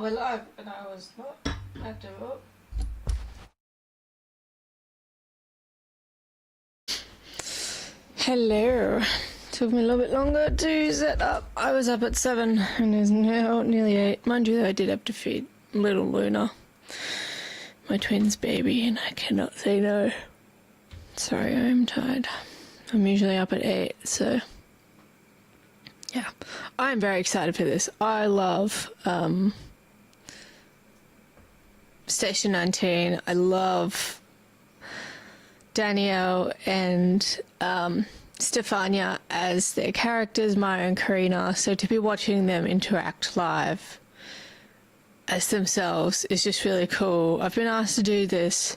we're live, and I was not active. Oh. Hello. Took me a little bit longer to set up. I was up at 7 and it's now nearly 8. Mind you, though, I did have to feed little Luna, my twin's baby, and I cannot say no. Sorry, I am tired. I'm usually up at 8, so yeah. I'm very excited for this. I love Station 19. I love Danielle and Stefania as their characters, Maya and Carina. So to be watching them interact live as themselves is just really cool. I've been asked to do this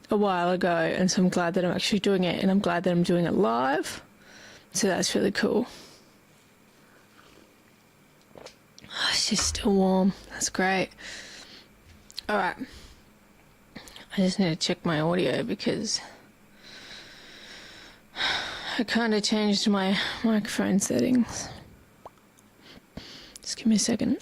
a while ago, and so I'm glad that I'm actually doing it, and I'm glad that I'm doing it live. So that's really cool. Oh, she's still warm. That's great. Alright. I just need to check my audio because I kind of changed my microphone settings. Just give me a second.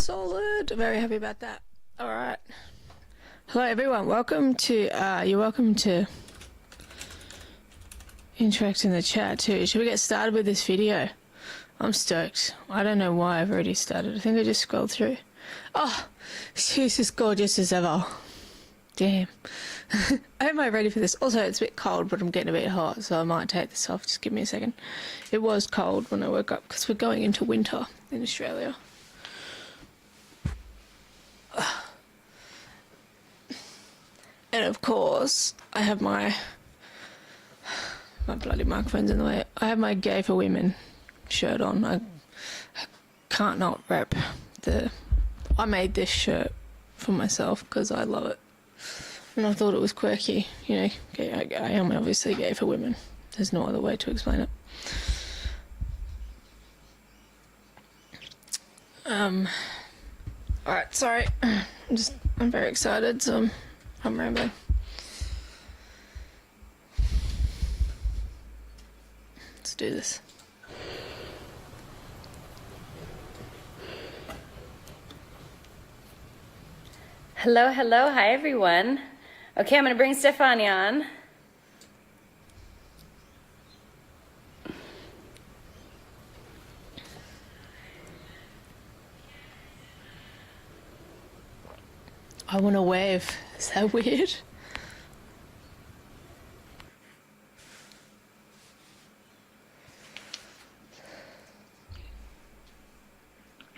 Solid. Very happy about that. All right. Hello everyone. Welcome to you're welcome to interact in the chat too. Should we get started with this video? I'm stoked. I don't know why I've already started. I think I just scrolled through. Oh, she's as gorgeous as ever. Damn. Am I ready for this? Also, it's a bit cold, but I'm getting a bit hot, so I might take this off. Just give me a second. It was cold when I woke up because we're going into winter in Australia. And of course, I have my bloody microphone's in the way. I have my Gay for Women shirt on. I can't not rep I made this shirt for myself because I love it. And I thought it was quirky. You know, I am obviously gay for women. There's no other way to explain it. Alright, sorry. I'm very excited, so I'm rambling. Let's do this. Hello, hello, hi everyone. Okay, I'm gonna bring Stefania on. I want to wave. Is that weird?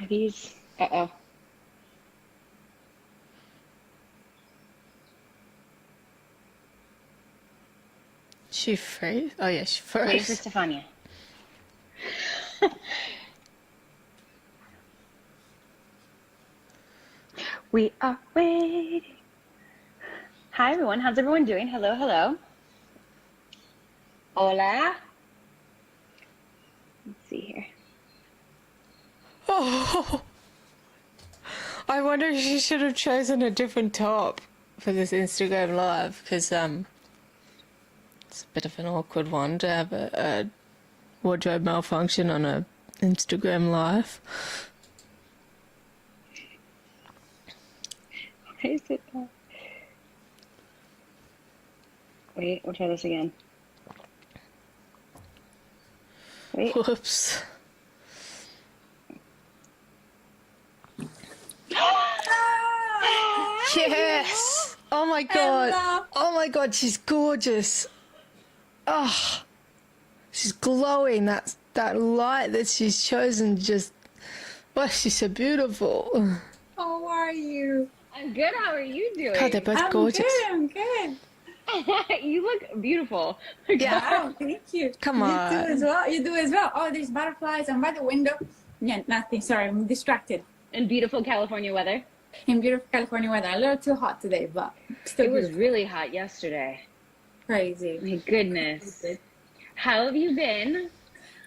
Are these? Uh-oh. She froze? Oh yeah, she froze. Wait for Stefania. We are waiting. Hi everyone, how's everyone doing? Hello, hello. Hola. Let's see here. Oh, I wonder if she should have chosen a different top for this Instagram live, because it's a bit of an awkward one to have a wardrobe malfunction on a Instagram live. Why is it that? Wait, we'll try this again. Wait. Whoops. Yes! Oh my god. Hello. Oh my god, she's gorgeous. Oh, she's glowing. That light that she's chosen just... Oh, she's so beautiful. How are you? I'm good, how are you doing? God, they're both I'm gorgeous. good, I'm good. You look beautiful. Yeah. Wow, thank you. Come on. You do as well. You do as well. Oh, there's butterflies. I'm by the window. Yeah, nothing. Sorry, I'm distracted. in beautiful California weather? In beautiful California weather. A little too hot today, but still It was beautiful. really hot yesterday. Crazy. My goodness. How have you been?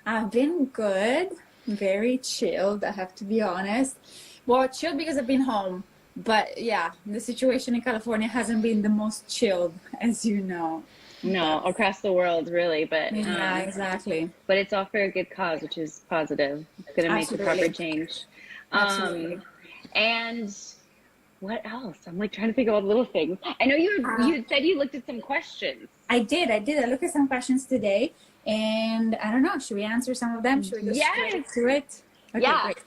I've been good. Very chilled, I have to be honest. Well, chilled because I've been home. But yeah, the situation in California hasn't been the most chilled, as you know. No, across the world, really, but Yeah, exactly. but it's all for a good cause, which is positive. It's going to make the proper Absolutely. change. Absolutely. And what else? I'm like trying to think of all the little things. I know you said you looked at some questions. I did. I looked at some questions today, and I don't know. Should we answer some of them? Should we go straight to it? Okay, Yeah. great.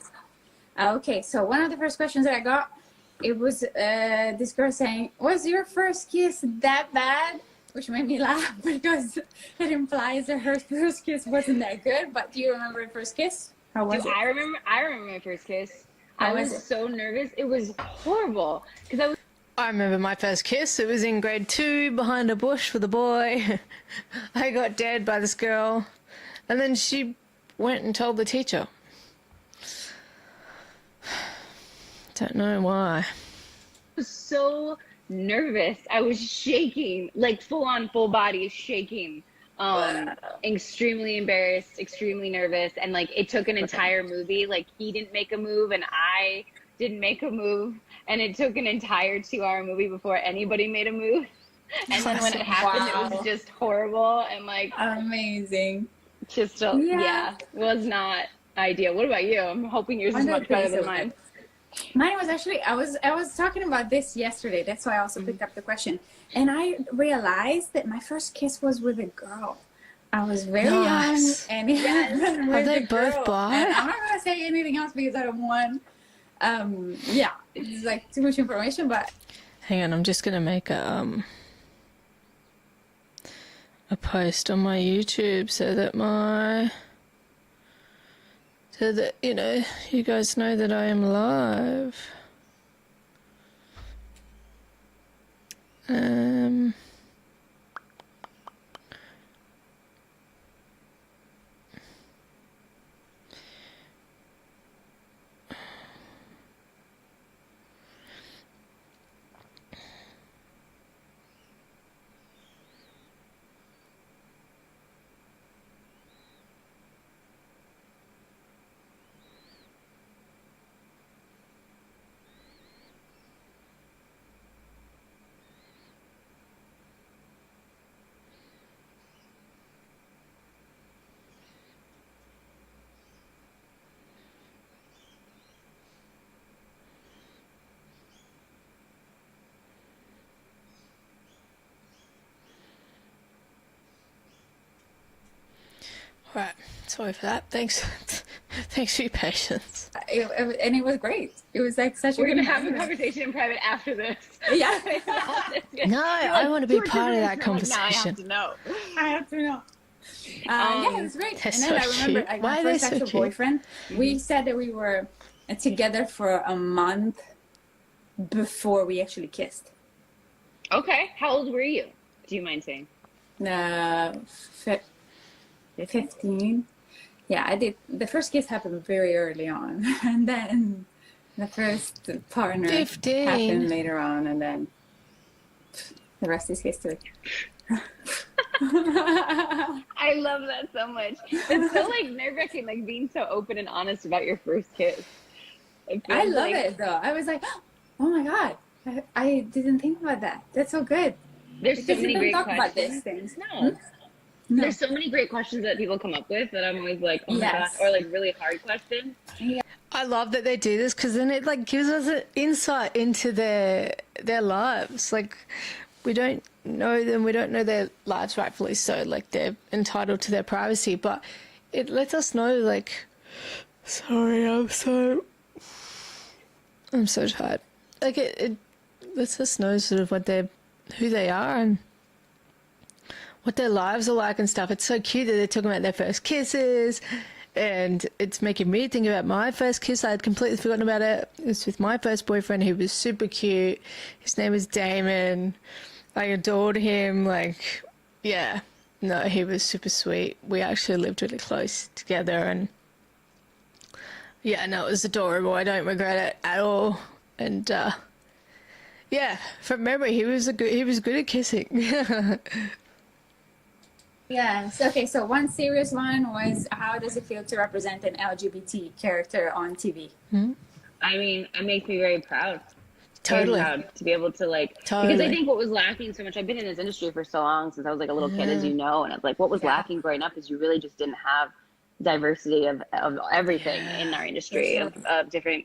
Okay, so one of the first questions that I got, it was this girl saying, "Was your first kiss that bad?" Which made me laugh because it implies that her first kiss wasn't that good. But do you remember your first kiss? How was it? I remember my first kiss. How I was was it? so nervous. It was horrible because I remember my first kiss. It was in grade 2 behind a bush with a boy. I got dared by this girl. And then she went and told the teacher. Don't know why. was so nervous. I was shaking, like full body shaking. Extremely embarrassed, extremely nervous, and like it took an entire movie. Like he didn't make a move and I didn't make a move, and it took an entire 2-hour movie before anybody made a move. And then when it happened, it was just horrible and like Amazing. just was not ideal. What about you? I'm hoping yours is much better than mine. Mine was actually, I was talking about this yesterday. That's why I also picked up the question. And I realized that my first kiss was with a girl. I was very young, and Are they both bi? And I'm not gonna say anything else because I don't want. Yeah, it's like too much information. But Hang on, I'm just gonna make a post on my YouTube so that you know, you guys know that I am live. Right, sorry for that. Thanks for your patience. and it was great. It was like such. We're gonna have a conversation in private after this. Yeah. No, I want to be part of that conversation. Now I have to know. Yeah, it was great. And then so I remember cute. like, Why my are they first so actual cute? boyfriend. We said that we were together for a month before we actually kissed. Okay, how old were you? Do you mind saying? 15. Yeah, I did. The first kiss happened very early on, and then the first partner 15. happened later on, and then the rest is history. I love that so much. It's so like nerve-wracking, like being so open and honest about your first kiss. I love it though. I was like, oh my god, I didn't think about that. That's so good. There's so Because many you don't great talk about questions. these things. No. No. There's so many great questions that people come up with that I'm always like, oh my Yes. god, or like really hard questions. I love that they do this because then it like gives us an insight into their lives. Like we don't know them, we don't know their lives rightfully so. Like they're entitled to their privacy, but it lets us know. Like, sorry, I'm so tired. Like it lets us know sort of who they are and what their lives are like and stuff. It's so cute that they're talking about their first kisses, and it's making me think about my first kiss. I had completely forgotten about it. It was with my first boyfriend. He was super cute. His name was Damon. I adored him. Like, yeah, no, he was super sweet. We actually lived really close together, and Yeah, no, it was adorable. I don't regret it at all. And yeah, from memory, he was good at kissing. Yes. Okay. So one serious one was, how does it feel to represent an LGBT character on TV? I mean, it makes me very proud. Totally. Very proud to be able to because I Totally. think what was lacking so much, I've been in this industry for so long, since I was like a little kid, as you know, and it's like what was lacking growing up is you really just didn't have diversity of everything in our industry, of different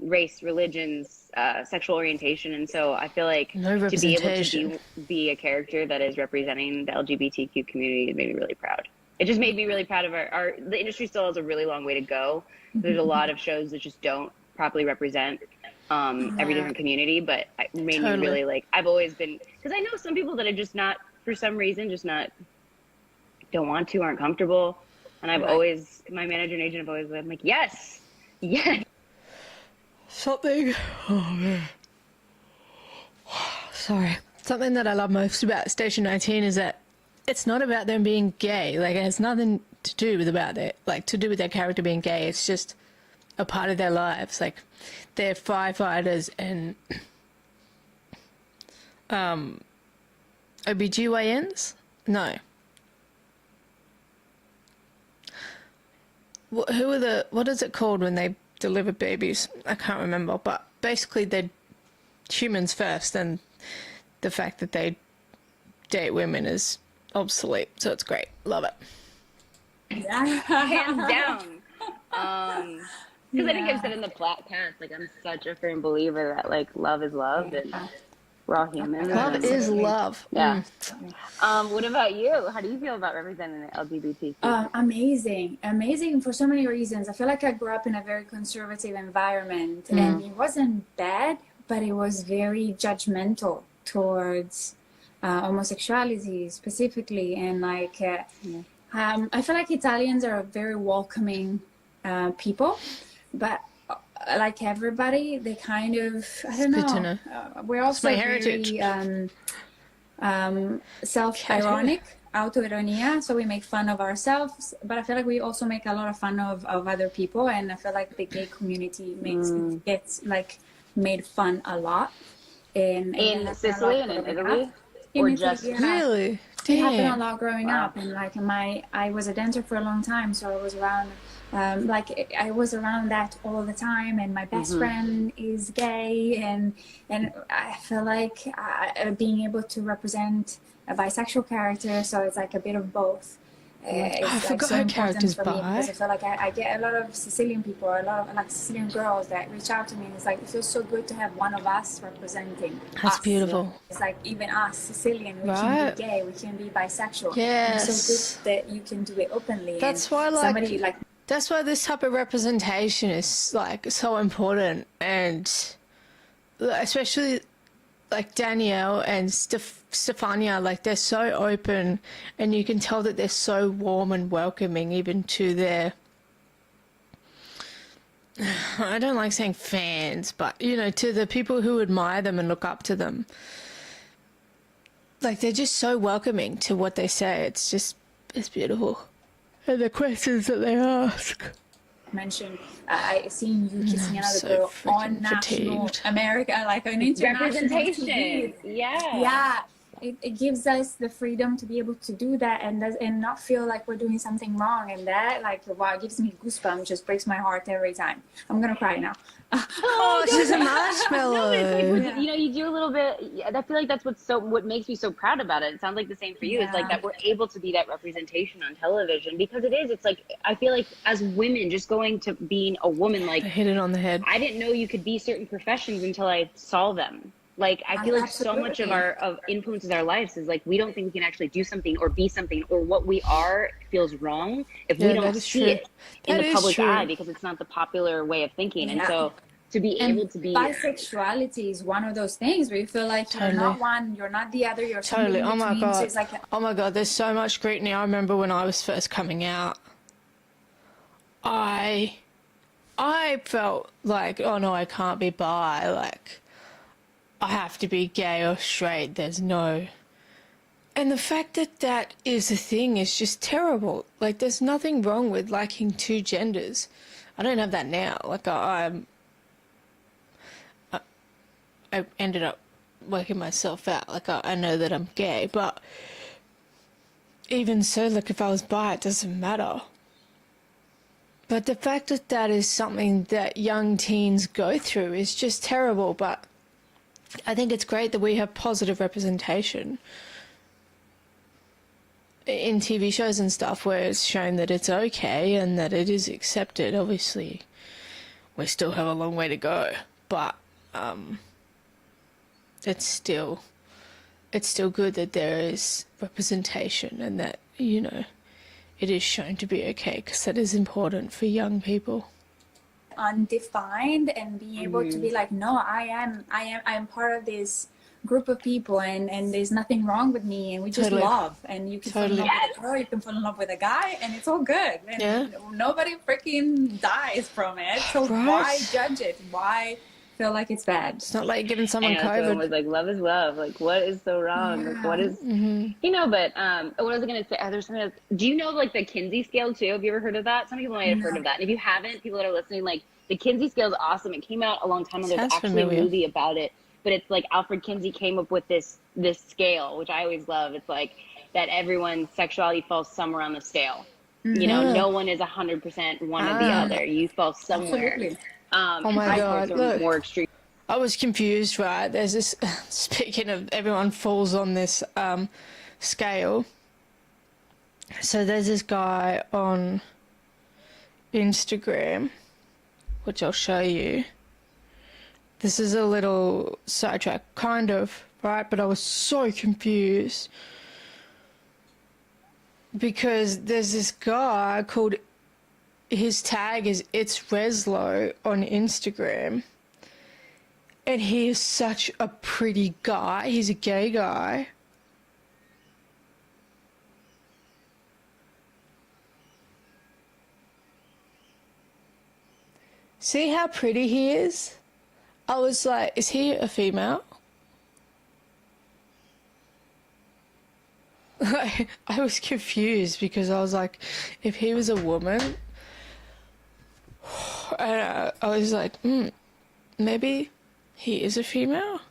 race, religions, sexual orientation. And so I feel like No to be able representation. to be a character that is representing the LGBTQ community made me really proud. It just made me really proud of the industry. Still has a really long way to go. There's a lot of shows that just don't properly represent every different community, but it made me really I've always been, because I know some people that are just not, for some reason, just not, don't want to, aren't comfortable. And I've always, my manager and agent have always been like, yes. Something, oh man, sorry. Something that I love most about Station 19 is that it's not about them being gay. Like, it has nothing to do with their character being gay. It's just a part of their lives. Like, they're firefighters and OBGYNs? No. What is it called when they deliver babies? I can't remember, but basically they're humans first, and the fact that they date women is obsolete, so it's great. Love it. Hands down. Because I think I've said in the past, like, I'm such a firm believer that love is love, and we're all human. Love is love. Yeah. What about you? How do you feel about representing the LGBTQ? Amazing for so many reasons. I feel like I grew up in a very conservative environment, and it wasn't bad, but it was very judgmental towards homosexuality specifically. And I feel like Italians are very welcoming people, but like everybody, they kind of, I don't know. We're also very self-ironic, autoironia, so we make fun of ourselves, but I feel like we also make a lot of fun of other people, and I feel like the gay community gets made fun a lot. In Sicily and in Italy? Or just really? It happened a lot growing up, and I was a dancer for a long time, so I was around I was around that all the time, and my best friend is gay, and I feel like being able to represent a bisexual character, so it's like a bit of both. I forgot her character's bi. Because I feel like I get a lot of Sicilian people, a lot of Sicilian girls that reach out to me, and it's like, it feels so good to have one of us representing That's us. beautiful. It's like, even us Sicilian, we can be gay, we can be bisexual. Yes. It's so good that you can do it openly. That's and why that's why this type of representation is so important, and especially Danielle and Stefania, they're so open, and you can tell that they're so warm and welcoming, even to their, I don't like saying fans, but to the people who admire them and look up to them. They're just so welcoming to what they say. It's beautiful. And the questions that they ask. Mentioned, I seen you kissing another girl on national America, on international representation. TV. Yeah. It gives us the freedom to be able to do that and not feel like we're doing something wrong, and that it gives me goosebumps, just breaks my heart every time. I'm gonna cry now. Oh, she's a marshmallow. No, it's you do a little bit. I feel like that's what makes me so proud about it. It sounds like the same for you. It's that we're able to be that representation on television, because it is. It's I feel like as women, just going to being a woman, I hit it on the head. I didn't know you could be certain professions until I saw them. I feel like so much of influences our lives is we don't think we can actually do something or be something, or what we are feels wrong if we don't see it in the public eye, because it's not the popular way of thinking. And so to be able to be bisexuality is one of those things where you feel like you're not one, you're not the other, you're totally. Oh my god! So it's oh my god! There's so much scrutiny. I remember when I was first coming out, I felt like, oh no, I can't be bi. I have to be gay or straight. There's no. And the fact that is a thing is just terrible. There's nothing wrong with liking two genders. I don't have that now. Like I ended up working myself out. Like I know that I'm gay, but even so, like if I was bi, it doesn't matter. But the fact that that is something that young teens go through is just terrible. But I think it's great that we have positive representation in TV shows and stuff where it's shown that it's okay and that it is accepted. Obviously, we still have a long way to go, but it's still good that there is representation and that, you know, it is shown to be okay, because that is important for young people. Undefined, and being able to be like, no, I'm part of this group of people, and there's nothing wrong with me, and we just love, and you can fall in love with a girl, you can fall in love with a guy, and it's all good, and nobody freaking dies from it. So why judge it? Why feel like it's bad? It's not like giving someone COVID. Someone was like, love is love. Like, what is so wrong? Like, what is, you know, but what was I going to say? There's something else. Do you know, like, the Kinsey scale, too? Have you ever heard of that? Some people might have heard of that. And if you haven't, people that are listening, like, the Kinsey scale is awesome. It came out a long time ago. There's actually a movie about it. But it's like Alfred Kinsey came up with this scale, which I always love. It's like that everyone's sexuality falls somewhere on the scale. You know, no one is 100% one or the other. You fall somewhere. Absolutely. Oh my God, look. More extreme. I was confused, right? There's this, speaking of everyone falls on this scale. So there's this guy on Instagram, which I'll show you. This is a little sidetrack, kind of, right? But I was so confused because there's this guy called, his tag is It's Reslo on Instagram. And he is such a pretty guy. He's a gay guy. See how pretty he is? I was like, is he a female? I was confused because I was like, if he was a woman, I was like, maybe he is a female?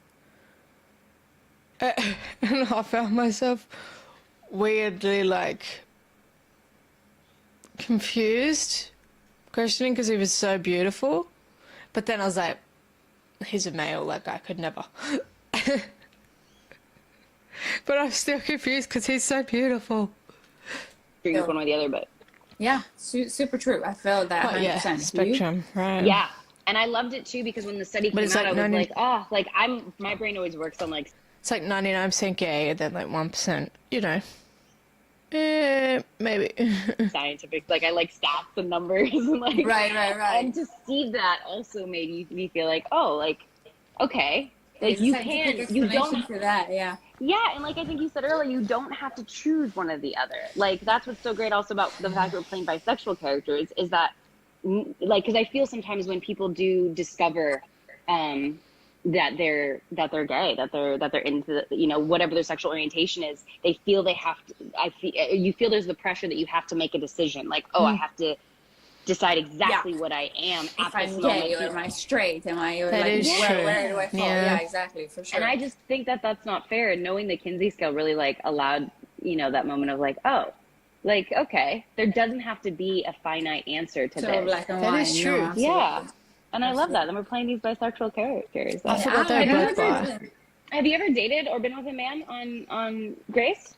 And I found myself weirdly, like, confused, questioning, because he was so beautiful. But then I was like, he's a male, like, I could never. But I'm still confused because he's so beautiful. One way or the other, but yeah, super true. I felt that 100%. Yeah, spectrum, right? Yeah, and I loved it too because when the study came out, like I was like, oh, like my brain always works on like it's like 99% gay and then like 1%, you know. Maybe. Scientific, like I like stats and numbers and like right. And to see that also made me feel like, oh, like okay, like you don't for that, yeah. Yeah, and like I think you said earlier, you don't have to choose one or the other. Like that's what's so great also about the fact that we're playing bisexual characters is that, like, because I feel sometimes when people do discover that they're gay, that they're into you know whatever their sexual orientation is, they feel they have to. You feel there's the pressure that you have to make a decision. Like, oh, I have to decide exactly what I am. If I'm gay, or am I straight? Am I that like, is where do I fall? Yeah, exactly, for sure. And I just think that that's not fair. And knowing the Kinsey scale really like allowed, you know, that moment of like, oh, like, okay, there doesn't have to be a finite answer to this. Black and that white, is true. Yeah. And I love that. And we're playing these bisexual characters. I forgot they were both bi. Have you ever dated or been with a man on Grace?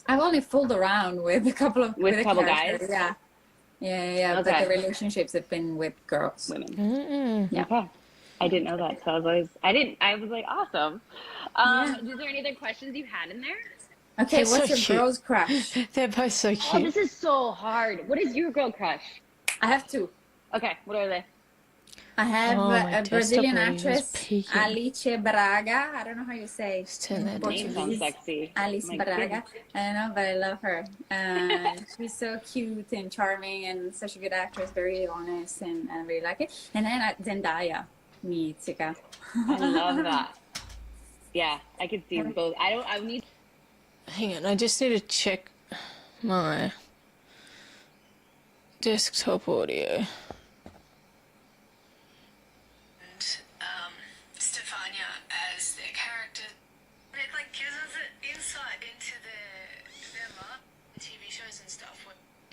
I've only fooled around with a couple of guys. Yeah. Okay. But the relationships have been with girls, women. Yeah. Okay. I didn't know that, so I was like, awesome. Is there any other questions you had in there? Okay, They're what's so your cute. girl's crush? They're both so cute. Oh, this is so hard. What is your girl crush? I have two. Okay, what are they? I have my a Brazilian testicle is actress, peaking. Alice Braga. I don't know how you say turn that down. Name sounds sexy. Alice My Braga. goodness. I don't know, but I love her. She's so cute and charming and such a good actress, very honest, and I really like it. And then Zendaya, Mítica. I love that. Yeah, I could see both. I need. Hang on, I just need to check my desktop audio. Stefania as their character. It like gives us an insight into their love, TV shows and stuff.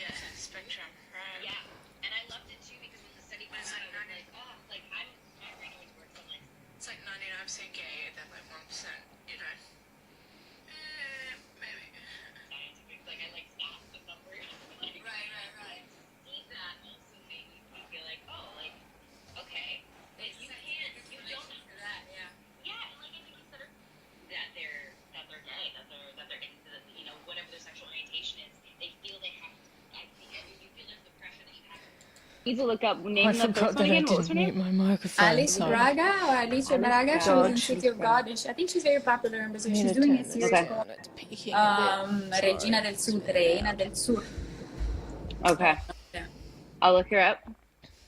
Yeah, spectrum, right? Yeah, and I loved it too because when the study went out, I was like, oh, like I'm right now it works on like It's like 99% gay, then like 1%, you know. Maybe. scientific. Like I like stats and numbers. Like, Right. see that also made me feel like, oh, like okay, like you can't, you don't have For that, yeah. yeah, and like I think you said that they're gay, that they're into the, you know, whatever their sexual orientation is, they feel they have to. I think you feel there's the pressure that you have. Need to look up. Name I the forgot first one that I again. What was didn't her mute name? my microphone. Alice Sorry. Braga or Alicia Braga. She was in City of God. And I think she's very popular in Brazil. I need She's to doing turn a this series Okay. called down. It's peaking a bit. Sorry. Regina del Sur, Reina del Sur. Okay, Yeah. I'll look her up.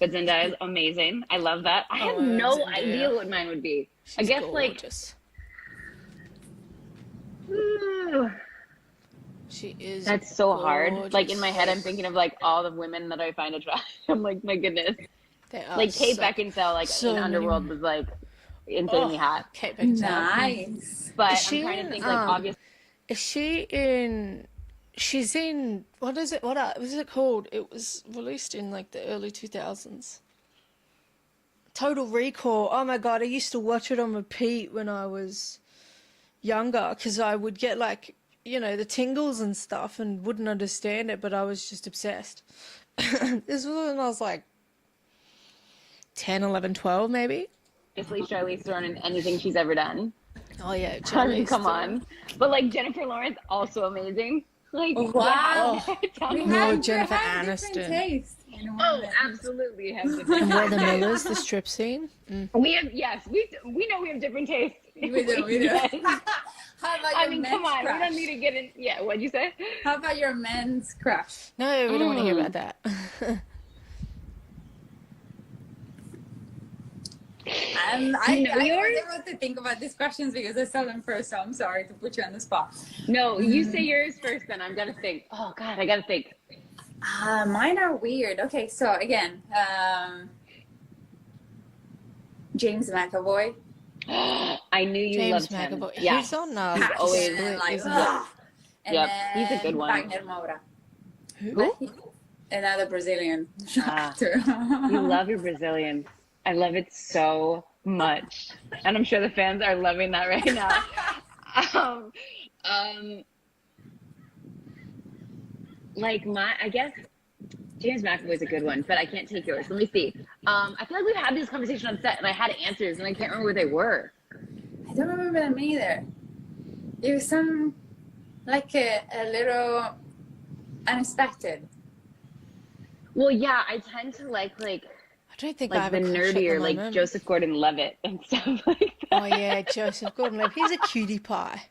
But Zendaya is amazing. I love that. I have Oh, no Zendaya. idea what mine would be. I She's guess gorgeous. like She is. that's so hard. Like in gorgeous. my head, I'm thinking of like all the women that I find attractive. I'm like, my goodness. They are Like Kate so- Beckinsale, like so in many Underworld women. was like insanely hot. Kate Beckinsale. Nice. But Is I'm she trying to in, think like obviously. Is she in? She's in. What is it? What was it called? It was released in like the early 2000s. Total Recall. Oh my god! I used to watch it on repeat when I was younger because I would get like, you know, the tingles and stuff and wouldn't understand it, but I was just obsessed. This was when I was like 10, 11, 12 maybe. Charlize Theron in anything she's ever done. Oh yeah, I mean, Charlize come Theron. on. But like Jennifer Lawrence, also amazing. Like Wow. yeah. No, Jennifer different Aniston. taste in Oh, women. absolutely have And different. Where the Millers, the strip scene. We have we know we have different tastes. We do. Yes. How about I your mean, men's come on, crush? we don't need to get in. Yeah, what'd you say? How about your men's crush? No, we don't want to hear about that. I know was yours? able to think about these questions because I saw them first, so I'm sorry to put you on the spot. No, you say yours first, then I'm gonna think. Oh God, I gotta think. Mine are weird. Okay, so again, James McAvoy. I knew you James loved him. McAvoy. Yeah, He's on He's always Passion, and like, isn't ugh. And Yep, then he's a good one. Wagner Moura. Who? Another Brazilian Ah. actor. You love your Brazilians. I love it so much, and I'm sure the fans are loving that right now. Like I guess James McAvoy's a good one, but I can't take yours. Let me see. I feel like we've had this conversation on set, and I had answers, and I can't remember where they were. I don't remember them either. It was some, like a little unexpected. Well, yeah, I tend to like I don't think I like have the a crush at nerdier, the like moment. Joseph Gordon-Levitt and stuff like that. Oh yeah, Joseph Gordon-Levitt. He's a cutie pie.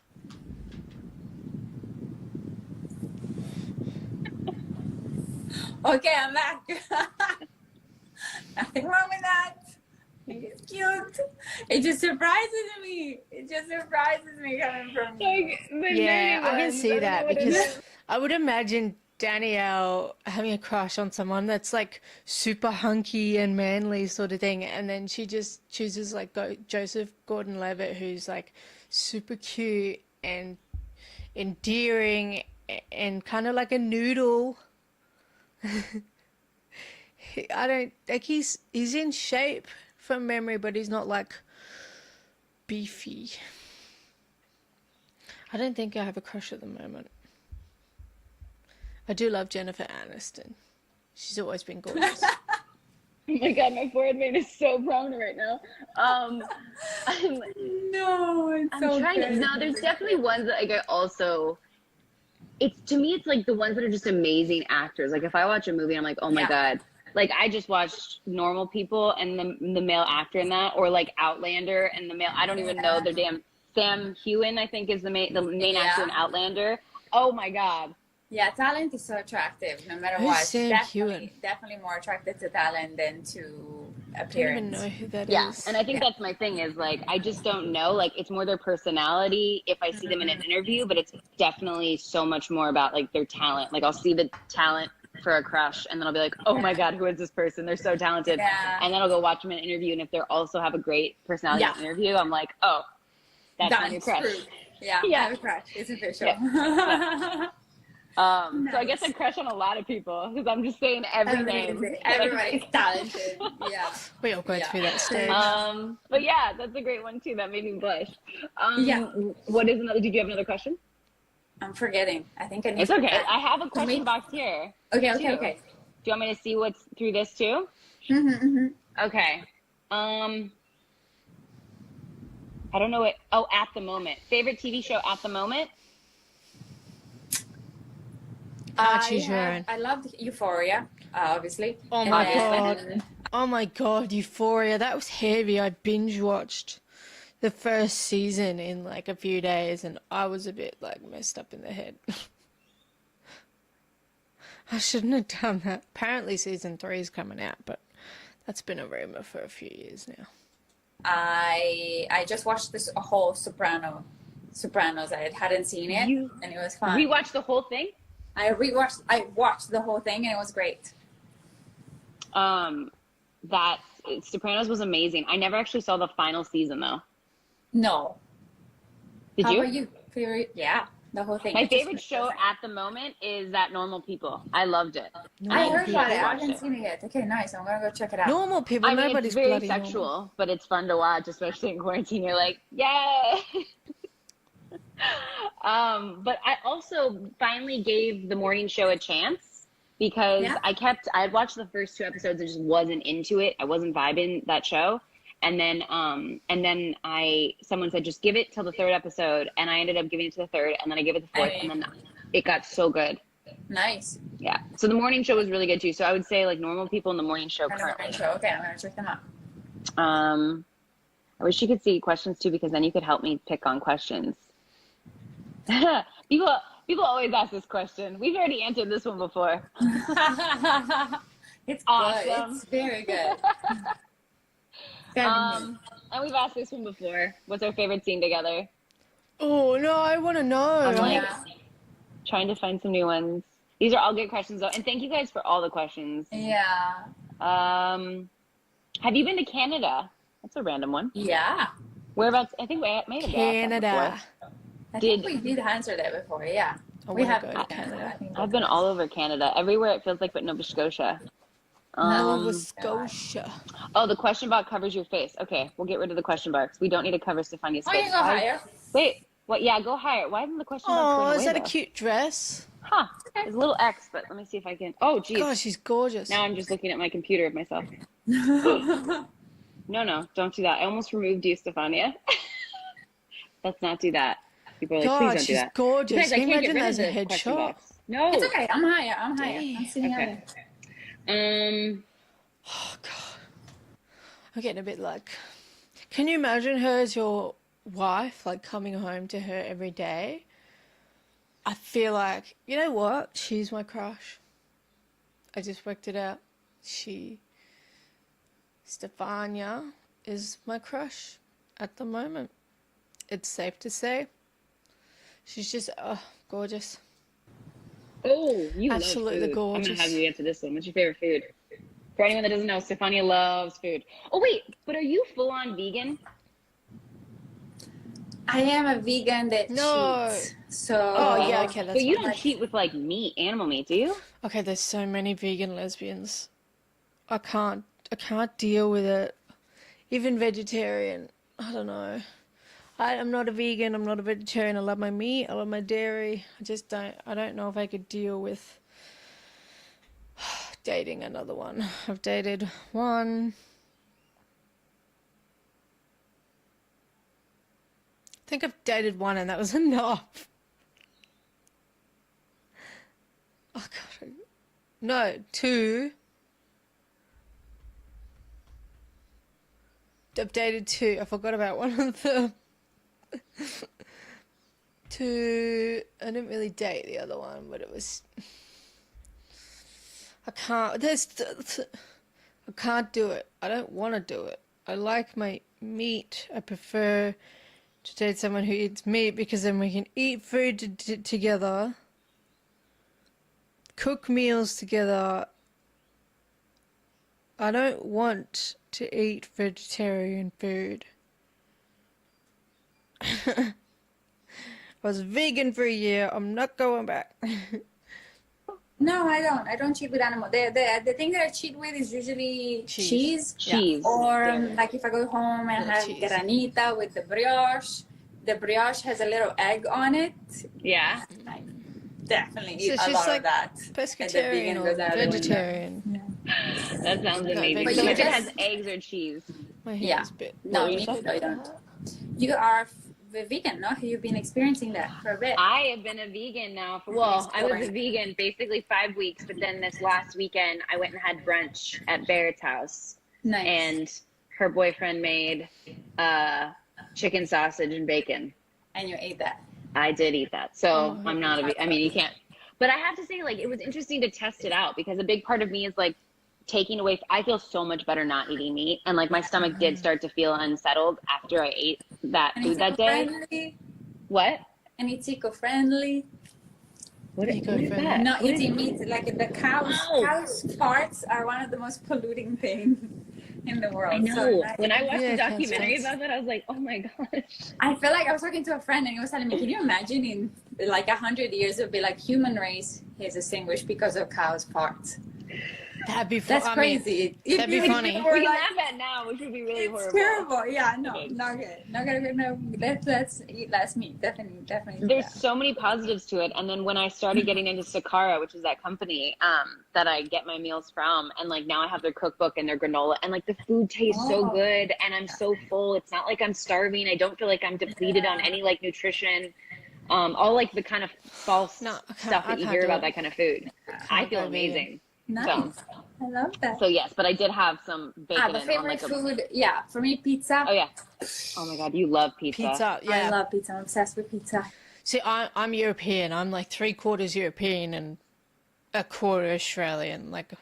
Okay, I'm back. Nothing wrong with that. It's cute. It just surprises me. It just surprises me coming from you. Like, the Yeah, nerdy I can ones, see don't know that what it because is. I would imagine Danielle having a crush on someone that's like super hunky and manly sort of thing, and then she just chooses like Joseph Gordon-Levitt, who's like super cute and endearing and kind of like a noodle. I don't like he's in shape from memory, but he's not like beefy. I don't think I have a crush at the moment. I do love Jennifer Aniston. She's always been gorgeous. Oh my God, my forehead vein is so prominent right now. I'm No, it's so trying to. good. No, there's definitely ones that like I also. It's to me, it's like the ones that are just amazing actors. Like if I watch a movie, I'm like, oh my Yeah. God. Like I just watched Normal People and the male actor in that, or like Outlander and the male. I don't even know their damn. Sam Heughan, I think, is the main actor in Outlander. Oh my God. Yeah, talent is so attractive, no matter Who's what. Sam Definitely more attracted to talent than to I don't even appearance. know who that Yeah, is. and I think that's my thing is like I just don't know. Like it's more their personality if I see them in an interview, but it's definitely so much more about like their talent. Like I'll see the talent for a crush, and then I'll be like, oh my God, who is this person? They're so talented. Yeah. And then I'll go watch them in an interview, and if they also have a great personality in Yeah. an interview, I'm like, oh, that's my new crush. True. Yeah, Yeah. I have a crush. It's official. Yeah. So I guess I Nice. crush on a lot of people because I'm just saying every name. Everybody's talented. Yeah. We all go through that stage. But yeah, that's a great one too. That made me blush. Yeah. What is another? Did you have another question? I'm forgetting. I think I need It's to okay. back. I have a question Me- box here. Okay, too. okay. Do you want me to see what's through this too? Okay. I don't know what. Oh, at the moment. Favorite TV show at the moment? Choose your own. I loved Euphoria, obviously. Oh And my then- God. Oh my God, Euphoria. That was heavy. I binge watched the first season in like a few days and I was a bit like messed up in the head. I shouldn't have done that. Apparently season 3 is coming out, but that's been a rumor for a few years now. I just watched this whole Sopranos. I hadn't seen it, and it was fun. Rewatch the whole thing? I watched the whole thing, and it was great. That Sopranos was amazing. I never actually saw the final season though. No. Did How you? about you? Favorite? Yeah, the whole thing. My It's just favorite show at the moment is That Normal People. I loved it. I heard about it. I Watched haven't it. seen it yet. Okay, nice. I'm gonna go check it out. Normal people, I mean, nobody's it's very bloody sexual, normal. but it's fun to watch, especially in quarantine. You're like, yay! But I also finally gave the morning show a chance because Yeah. I had watched the first 2 episodes and just wasn't into it. I wasn't vibing that show. And then someone said, just give it till the 3rd episode. And I ended up giving it to the 3rd, and then I gave it the 4th, and then it got so good. Nice. Yeah. So the morning show was really good too. So I would say like Normal People in the morning show I know currently. what show. Okay, I'm gonna check them out. I wish you could see questions too, because then you could help me pick on questions. People always ask this question. We've already answered this one before. It's Awesome. good. It's very good. And we've asked this one before. What's our favorite scene together? Oh, no, I want to know. I'm like Yeah. trying to find some new ones. These are all good questions though, and thank you guys for all the questions. Yeah. Have you been to Canada? That's a random one. Yeah. Whereabouts? I think we may have asked that Canada. I think we did answer that before. Yeah. I We wanna have go been to to Canada. Canada. I think before. I've been all over Canada, everywhere it feels like, but Nova Scotia. Nova Scotia. Oh, the question box covers your face. Okay, we'll get rid of the question box. We don't need to cover Stefania's Oh, face. you go higher. Wait, what? Yeah, go higher. Why isn't the question box Oh, going is away, that a though? cute dress? Huh. There's a little X, but let me see if I can. Oh, geez. God, she's gorgeous. Now I'm just looking at my computer of myself. No, don't do that. I almost removed you, Stefania. Let's not do that. People are like, God, please don't do she's that. gorgeous. Guys, I Can you can't get imagine rid that of as a the question headshot? box. No. It's okay. I'm higher. I'm sitting Okay. higher. Oh, God. I'm getting a bit like... Can you imagine her as your wife, like coming home to her every day? I feel like, you know what? She's my crush. I just worked it out. Stefania is my crush at the moment. It's safe to say. She's just gorgeous. Oh, you Absolutely love food. gorgeous. I'm going to have you answer this one. What's your favorite food? For anyone that doesn't know, Stefania loves food. Oh, wait, but are you full-on vegan? I am a vegan that No. cheats. So. Oh, yeah, okay, that's But you fine. don't cheat with, like, meat, animal meat, do you? Okay, there's so many vegan lesbians. I can't deal with it. Even vegetarian. I don't know. I'm not a vegan, I'm not a vegetarian. I love my meat, I love my dairy. I don't know if I could deal with dating another one. I've dated one. I think I've dated one and that was enough. Oh God. No, 2. I've dated 2. I forgot about one of them. 2. I didn't really date the other one, but it was. I can't do it. I don't want to do it. I like my meat. I prefer to date someone who eats meat because then we can eat food together. cook meals together. I don't want to eat vegetarian food. I was vegan for a year. I'm not going back. No, I don't. I don't cheat with animal. The thing that I cheat with is usually cheese. Cheese. Or Damn it. like if I go home and have cheese. granita with the brioche. The brioche has a little egg on it. Yeah. I definitely So eat it's a just lot like of that. pescatarian And the or vegan goes out the window. vegetarian. That sounds amazing. but But you if it just- has eggs or cheese. My Yeah. hand's bit. No, What were you me saying? too. I don't. You are vegan, no? You've been experiencing that for a bit. I have been a vegan now for, well, I was a vegan basically 5 weeks, but then this last weekend I went and had brunch at Barrett's house. Nice. And her boyfriend made chicken sausage and bacon. And you ate that. I did eat that. So I'm not I mean, you can't. But I have to say, like, it was interesting to test it out because a big part of me is like taking away. I feel so much better not eating meat. And like my stomach did start to feel unsettled after I ate that And food it's that day. eco-friendly. What? And it's eco-friendly. What is that? Not eating meat. Like the cow's parts are one of the most polluting things in the world. I know. So When I watched the Yeah, documentary cow's about that, I was like, oh my gosh. I feel like I was talking to a friend and he was telling me, can you imagine in like 100 years it'll be like human race is extinguished because of cow's parts. That'd be fun. That's crazy. If that'd be you- funny. you We were can like, laugh at now, which would be really it's horrible. terrible. Yeah, no, Okay. not good. Not good. No, let's eat less meat. Definitely do There's that. so many positives to it. And then when I started getting into Sakara, which is that company that I get my meals from, and like now I have their cookbook and their granola, and like the food tastes so Oh. good, and I'm so full. It's not like I'm starving. I don't feel like I'm depleted on any like nutrition. All like the kind of false No, I can't- stuff I that you can't hear do about it. that kind of food. I feel go vegan. amazing. Nice. I love that. So yes, but I did have some bacon The on favorite like a. food, yeah, for me, pizza. Oh yeah. Oh my God, you love pizza. Pizza, yeah. I love pizza. I'm obsessed with pizza. See, I'm European. I'm like 3/4 European and a quarter Australian. Like,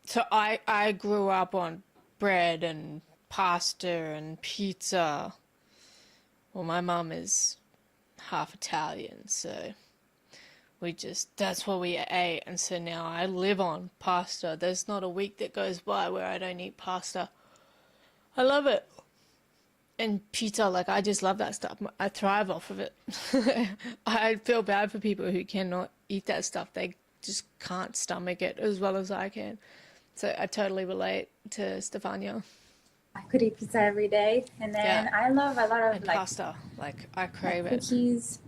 so I grew up on bread and pasta and pizza. Well, my mum is half Italian, so that's what we ate. And so now I live on pasta. There's not a week that goes by where I don't eat pasta. I love it. And pizza, like, I just love that stuff. I thrive off of it. I feel bad for people who cannot eat that stuff. They just can't stomach it as well as I can. So I totally relate to Stefania. I could eat pizza every day. And then Yeah. I love a lot of And like pasta. Like, I crave it. cookies,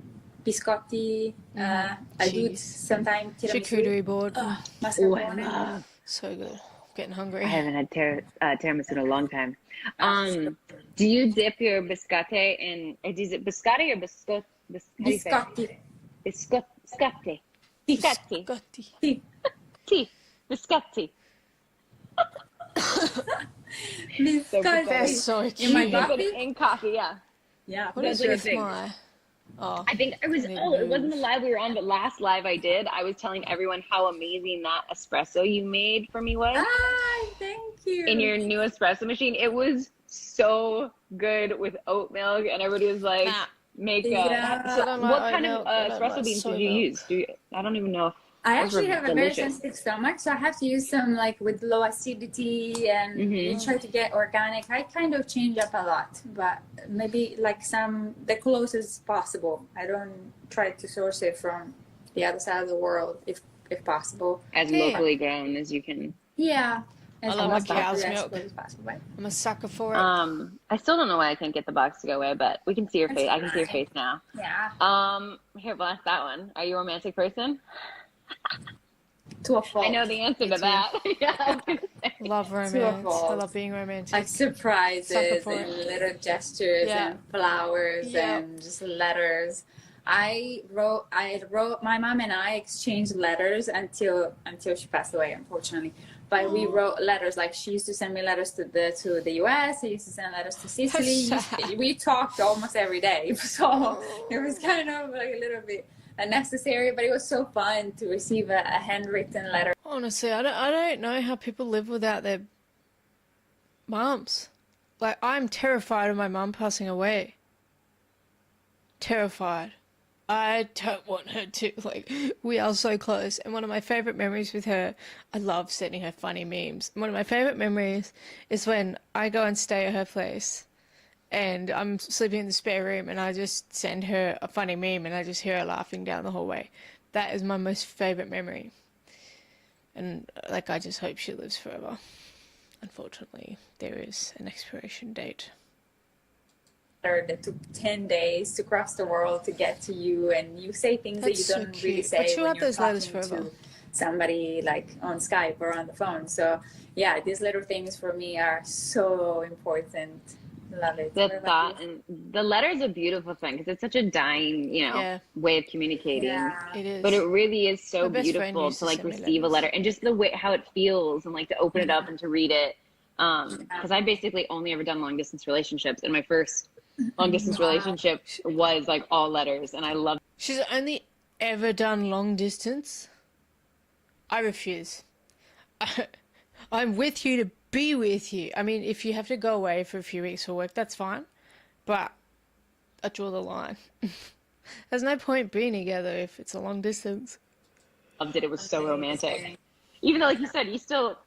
biscotti. I do Cheese. sometimes tiramisu. Charcuterie board. Oh, I Mascarpone. love. So good. Getting hungry. I haven't had tiramisu in a long time. Do you dip your biscotti in? Is it biscotti or biscot? Biscotti. Biscotti. Biscotti. Gotti. Sì. Tea. Biscotti. Biscotti. That's so In my cute. coffee? In coffee, yeah. Yeah. What That's is like a with thing. my... Oh, I think it was. Maybe Oh, it wasn't the move. live we were on, but last live I did. I was telling everyone how amazing that espresso you made for me was Ah, thank you. in your new espresso machine. It was so good with oat milk, and everybody was like, Nah. "Make Yeah. so I don't like what oat kind of milk, I don't espresso like beans soy did you milk. use? I don't even know. I Those were actually have a very delicious. sensitive stomach, so I have to use some like with low acidity and Mhm. try to get organic. I kind of change up a lot, but maybe like the closest possible. I don't try to source it from the other side of the world if possible. As Yeah. locally grown as you can. Yeah. I As love much my cow's as milk. close as possible. Right? I'm a sucker for it. I still don't know why I can't get the box to go away, but we can see your That's face. I can see your fine. face now. Yeah. Here, blast that one. Are you a romantic person? To a fault. I know the answer Me to too. that. Yeah, I was gonna say. Love romance. fault. I love being romantic. Like surprises Sucker for and it. little gestures Yeah. and flowers Yeah. and just letters. I wrote my mom and I exchanged letters until she passed away, unfortunately. But we wrote letters. Like she used to send me letters to the US. I used to send letters to Sicily. That's sad. We talked almost every day, so it was kind of like a little bit unnecessary. But it was so fun to receive a handwritten letter. Honestly, I don't know how people live without their mums. Like, I'm terrified of my mum passing away. Terrified. I don't want her to. Like, we are so close. And one of my favorite memories with her, I love sending her funny memes. One of my favorite memories is when I go and stay at her place and I'm sleeping in the spare room and I just send her a funny meme and I just hear her laughing down the hallway. That is my most favorite memory. And, like, I just hope she lives forever. Unfortunately, there is an expiration date. That took 10 days to cross the world to get to you, and you say things That's that you so don't really cute. say But she'll when have you're those letters talking forever. to somebody like on Skype or on the phone. So yeah, these little things for me are so important. Love it. The What about thought you? and the letter is a beautiful thing because it's such a dying, Yeah, way of communicating. Yeah. it But it is. really is so My best friend beautiful used to to like send me receive a letters. letter and just the way how it feels and like to open it up and to read it. Because I basically only ever done long distance relationships, and my first long distance relationship was like all letters, and I love. She's only ever done long distance. I refuse. I'm with you to be with you. I mean, if you have to go away for a few weeks for work, that's fine. But I draw the line. There's no point being together if it's a long distance. Loved it. It was so romantic. Even though, like you said, you still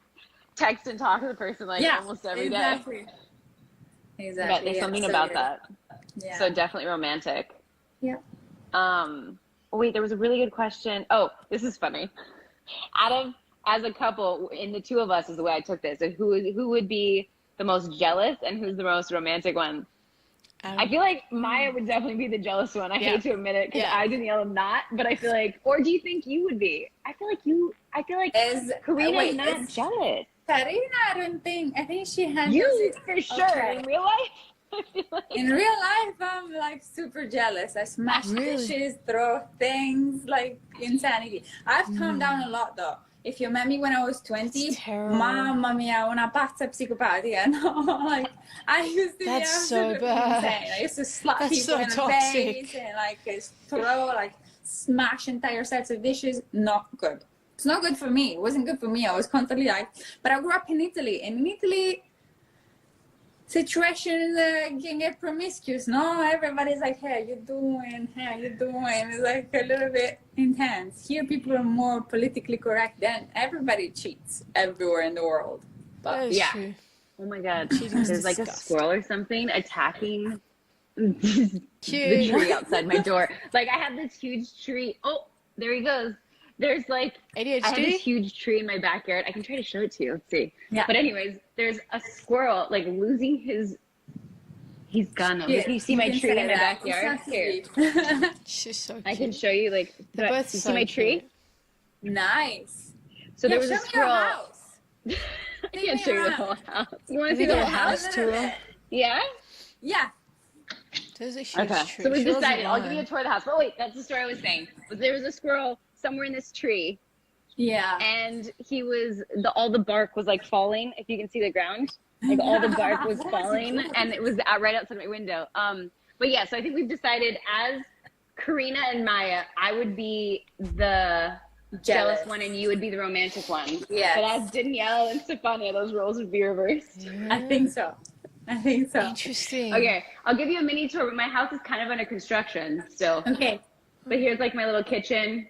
text and talk to the person like Yeah, almost every day. exactly. But Exactly. there's Yeah, something so about good. that. Yeah. So definitely romantic. Yeah. Oh, wait, there was a really good question. Oh, this is funny. As a couple, in the two of us is the way I took this. Who would be the most jealous and who's the most romantic one? I feel like Maya would definitely be the jealous one. I Yeah. hate to admit it because Yeah. Danielle am not, but I feel like, or do you think you would be? I feel like Karina's not jealous. Carina, I think she handles You it for sure. okay. In real life, I feel like In real life, I'm like super jealous. I smash Really? dishes, throw things, like insanity. I've calmed down a lot though. If you met me when I was 20, That's terrible. mamma mia, una pazza psicopatica. No, like I used to be That's so absolutely bad. insane. I used to slap That's people so in the toxic. face and like throw, like smash entire sets of dishes. Not good. It's not good for me. It wasn't good for me. I was constantly like, but I grew up in Italy, and in Italy, situations can get promiscuous. No, everybody's like, "Hey, you doing? Hey, you doing?" It's like a little bit intense. Here, people are more politically correct. Then everybody cheats everywhere in the world. That But is Yeah. true. oh my god, Cheating's there's like a disgusting. squirrel or something attacking the Cute. tree outside my door. Like I have this huge tree. Oh, there he goes. There's like I have ADHD? this huge tree in my backyard. I can try to show it to you. Let's see. Yeah. But anyways, there's a squirrel like losing his. He's gone. yeah, Can you see my can tree say in my that. backyard? Here, Exactly. She's so cute. I can show you. Like, They're you both see so my tree? cute. Nice. So Yeah, there was show a me your squirrel. house. I Take can't me show you the around. whole house. You want to Have see you the got a whole house? house tour? Yeah. Yeah. There's a huge Okay. tree. So we She wasn't decided. I'll give you a lying. tour of the house. But wait, that's the story I was saying. But there was a squirrel somewhere in this tree, Yeah. and he was all the bark was like falling. If you can see the ground, like all the bark was falling, and it was right outside my window. But yeah, so I think we've decided as Karina and Maya, I would be the jealous one, and you would be the romantic one. Yes. But as Danielle and Stefania, those roles would be reversed. I think so. I think so. Interesting. Okay, I'll give you a mini tour, but my house is kind of under construction still. Okay. But here's like my little kitchen.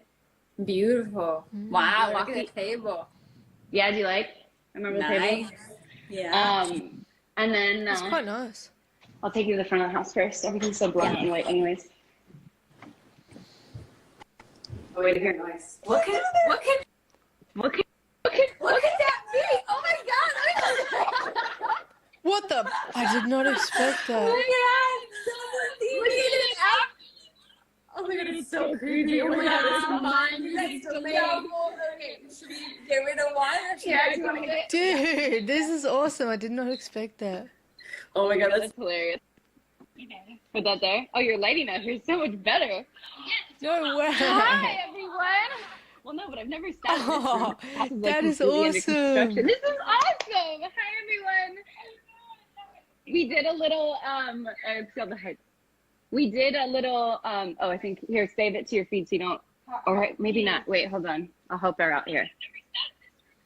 Beautiful. Wow, look at Walkie- the table. Yeah, do you like? Remember the table? Nice. Yeah. And then It's quite nice. I'll take you to the front of the house first. Everything's so black and white, anyways. Oh, wait, hear noise. Look at Look at that feet. Oh my god. What the? I did not expect Oh that. my god. Look at it. Oh my god, it's so creepy. Oh my god, it's mine. That's so beautiful. Okay, should we get rid of one or should I go with it? Dude, this is awesome. I did not expect that. Oh my god, that's hilarious. Put that there. Oh, you're lighting up. You're so much better. No way. Hi, everyone. Well, no, but I've never sat in this room. Oh, This is, that is completely under awesome. construction. This is awesome. Hi, everyone. We did a little, it's called the heights. We did a little, oh, I think, here, save it to your feed so you don't, all right, maybe not. Wait, hold on. I'll help her out here.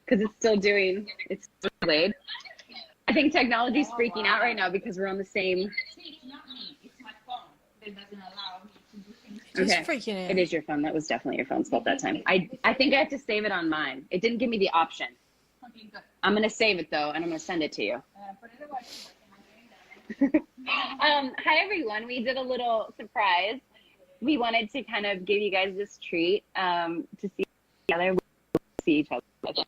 Because it's still delayed. I think technology's freaking out right now because we're on the same. it's not me. It's my phone that doesn't allow me to do things. Just Okay. freaking out. It is your phone. That was definitely your phone's fault that time. I think I have to save it on mine. It didn't give me the option. Okay, good. I'm going to save it, though, and I'm going to send it to you. Put it away. Hi, everyone. We did a little surprise. We wanted to kind of give you guys this treat to see each other.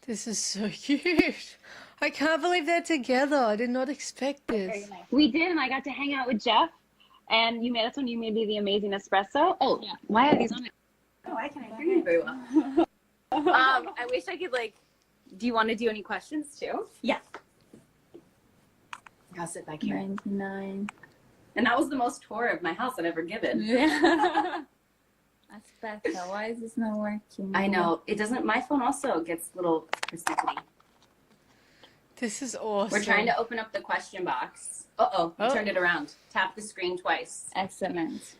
This is so cute. I can't believe they're together. I did not expect this. We did, and I got to hang out with Jeff, and you made us when you made me the amazing espresso. Oh, Yeah. why are these on it? Oh, I can't hear you very well. I wish I could do you want to do any questions too? Yeah. I'll sit back here. 99. And that was the most tour of my house I've ever given. Yeah. Aspetta, why is this not working? I know. It doesn't, my phone also gets little persnickety. This is awesome. We're trying to open up the question box. Uh-oh, we turned it around. Tap the screen twice. Excellent.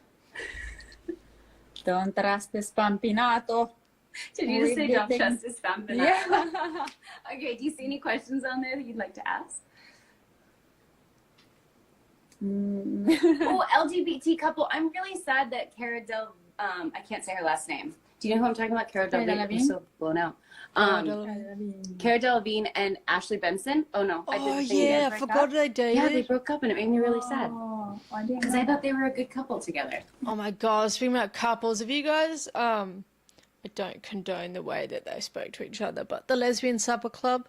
Don't trust the Spampinato. Did you just say don't trust this Spampinato? Yeah. Okay, do you see any questions on there that you'd like to ask? Oh, LGBT couple. I'm really sad that Cara Del, I can't say her last name. Do you know who I'm talking about? Cara Delevingne. I'm so blown out. Cara Delevingne and Ashley Benson. Oh no, I did Oh the thing yeah, again. I forgot they dated. Yeah, they broke up and it made me really sad. Oh, I didn't Because know I thought they were a good couple together. Oh my god, speaking about couples, have you guys, I don't condone the way that they spoke to each other, but the Lesbian Supper Club,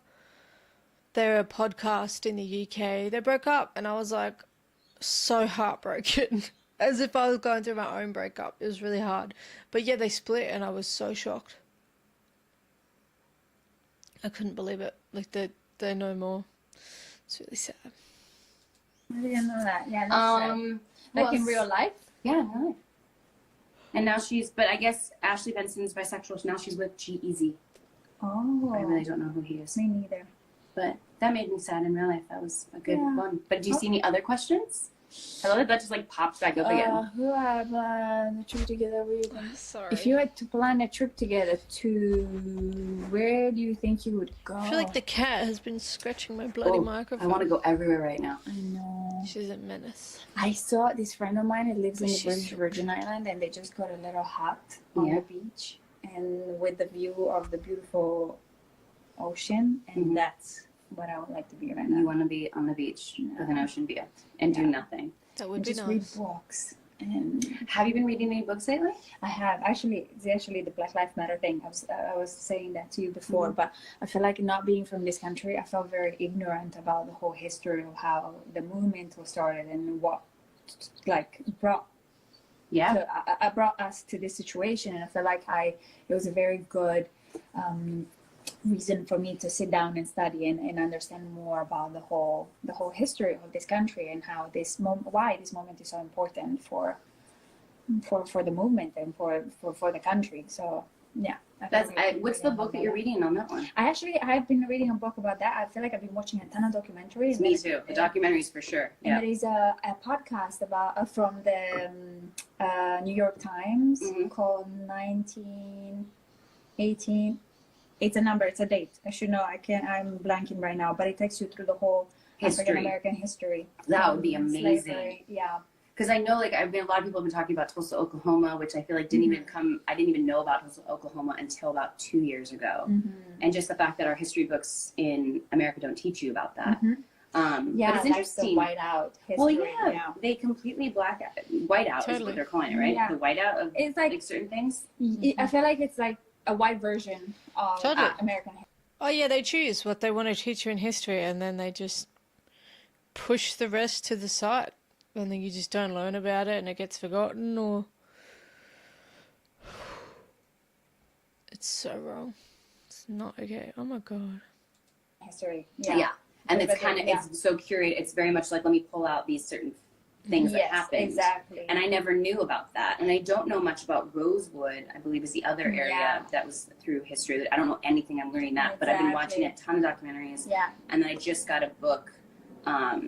they're a podcast in the UK. They broke up and I was like so heartbroken, as if I was going through my own breakup. It was really hard. But yeah, they split and I was so shocked. I couldn't believe it. Like they're no more. It's really sad. I didn't know that. Yeah, that's like in real life? Yeah, really. And now but I guess Ashley Benson's bisexual, so now she's with G-Eazy. Oh. I really don't know who he is. Me neither. But that made me sad in real life. That was a good Yeah. one. But do you see any other questions? I love that just pops back up again. Who have a trip together with? Sorry. If you had to plan a trip together to where do you think you would go? I feel like the cat has been scratching my bloody microphone. I want to go everywhere right now. I know. She's a menace. I saw this friend of mine that lives in the She's British so Virgin Island, and they just got a little hut on the beach, and with the view of the beautiful ocean, and that's what I would like to be right You now. want to be on the beach with an ocean view and do nothing. That would And be just read nice. books. And Have you been reading any books lately? I have it's actually the Black Lives Matter thing. I was saying that to you before, but I feel like not being from this country, I felt very ignorant about the whole history of how the movement was started and what brought brought us to this situation. And I feel like it was a very good reason for me to sit down and study and understand more about the whole history of this country and how why this moment is so important for the movement and for the country. So yeah, What's the book that you're reading on that one? I've been reading a book about that. I feel like I've been watching a ton of documentaries. Me too. The documentaries for sure. And there is a podcast about from the New York Times called 1918. It's a number. It's a date. I should know. I'm blanking right now, but it takes you through the whole African American history. That would be amazing. Slavery. Yeah. Because I know, a lot of people have been talking about Tulsa, Oklahoma, which I feel like I didn't even know about Tulsa, Oklahoma until about 2 years ago. And just the fact that our history books in America don't teach you about that. But it's interesting. Like the whiteout history. Well, yeah, they completely whiteout is what they're calling it, right? Yeah. The whiteout of It's like certain things. I feel like it's like a white version of American history. Oh yeah, they choose what they want to teach you in history, and then they just push the rest to the side, and then you just don't learn about it, and it gets forgotten, or it's so wrong. It's not okay. Oh my god. History. Yeah. And it's it's so curated. It's very much like, let me pull out these certain things that happened. Exactly. And I never knew about that. And I don't know much about Rosewood, I believe is the other area that was through history. I don't know anything. I'm learning that. But I've been watching a ton of documentaries. Yeah. And then I just got a book, How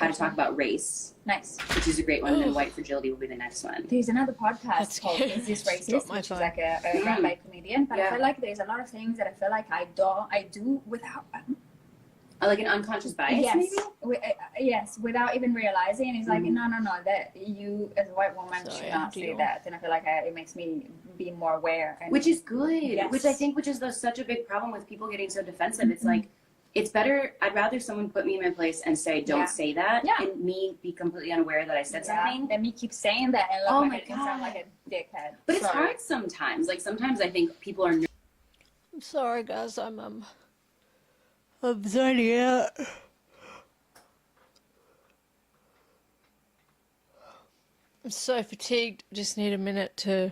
to Talk About Race. Nice. Which is a great one. And then White Fragility will be the next one. There's another podcast called Is This Racist? Which is like a run by a comedian. But I feel like there's a lot of things that I feel like I do without... Like an unconscious bias, yes, maybe? yes, without even realizing. And it's like, no, that you as a white woman should not say that. And I feel like it makes me be more aware. And, which is good. yes. Which I think, which is such a big problem with people getting so defensive. It's like, it's better, I'd rather someone put me in my place and say, don't say that, and me be completely unaware that I said something. Than me keep saying that and look like I can sound like a dickhead. But it's hard sometimes. Like, sometimes I think people are... I'm sorry, guys. I'm zoning out. I'm so fatigued. Just need a minute to,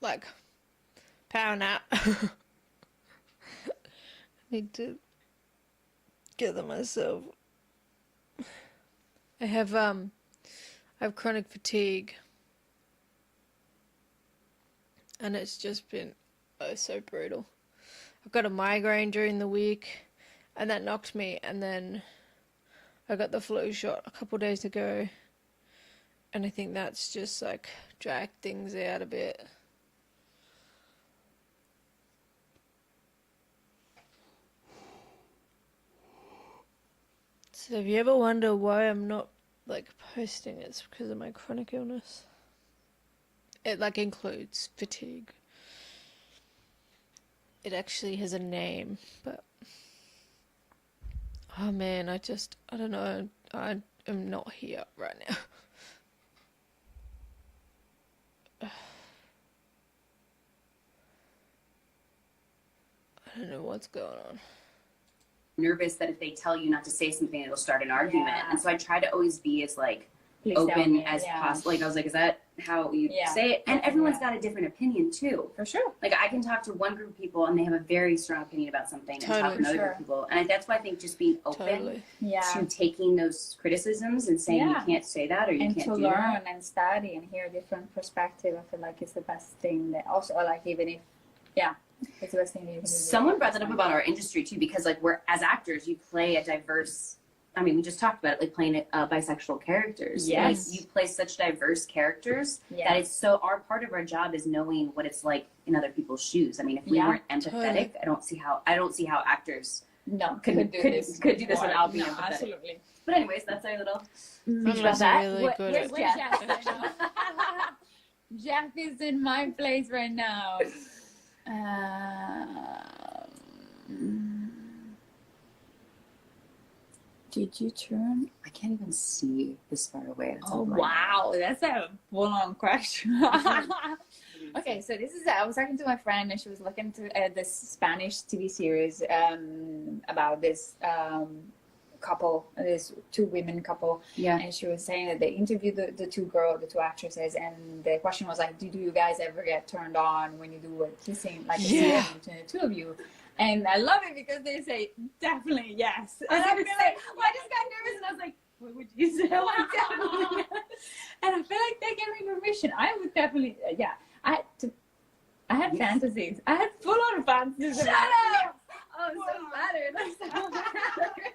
like, power nap. Need to gather myself. I have chronic fatigue, and it's just been so brutal. I've got a migraine during the week, and that knocked me, and then I got the flu shot a couple days ago, and I think that's just like dragged things out a bit. So if you ever wonder why I'm not like posting, it's because of my chronic illness. It like includes fatigue. It actually has a name, but oh man, I don't know. I am not here right now. I don't know what's going on. Nervous that if they tell you not to say something, it'll start an argument. And so I try to always be as like open as possible. Like I was like, is that how you say it? And everyone's got a different opinion too. For sure. Like I can talk to one group of people and they have a very strong opinion about something, and talk to another group of people. And that's why I think just being open to taking those criticisms and saying you can't say that or you can't do that. And to learn and study and hear different perspective, I feel like it's the best thing. That also, like, even if it's the best thing that you can do. Someone brought that up about our industry too, because like we're, as actors, you play a diverse, I mean, we just talked about it, like playing bisexual characters. Yes. Like, you play such diverse characters that it's so, part of our job is knowing what it's like in other people's shoes. I mean, if we weren't empathetic, I don't see how actors could do this without being empathetic. Absolutely. But anyways, that's our little speech about that. Really Where's Jeff right now? Jeff is in my place right now. Did you turn? I can't even see this far away. That's wow, that's a full-on question. Okay, so this is, I was talking to my friend and she was looking at this Spanish TV series about this couple, this two women couple. Yeah. And she was saying that they interviewed the two actresses, and the question was like, do you guys ever get turned on when you do a kissing, like a scene between the two of you? And I love it because they say definitely yes. And I feel like, well, I just got nervous and I was like, what would you say? I'm like, definitely yes. And I feel like they gave me permission. I would definitely, I had fantasies. I had full-on fantasies. Shut up! Oh, I'm so flattered. I'm so flattered.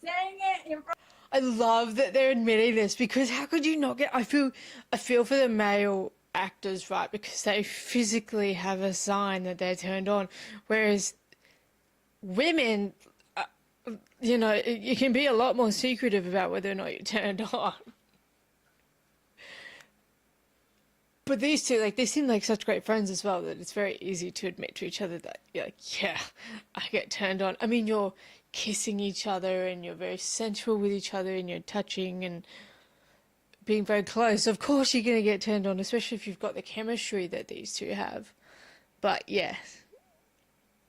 Saying it in front. I love that they're admitting this, because how could you not get? I feel for the male actors, right? Because they physically have a sign that they're turned on, whereas women, you know, you can be a lot more secretive about whether or not you're turned on. But these two, like, they seem like such great friends as well, that it's very easy to admit to each other that you're like, yeah, I get turned on. I mean, you're kissing each other and you're very sensual with each other and you're touching and being very close. Of course you're going to get turned on, especially if you've got the chemistry that these two have. But yeah,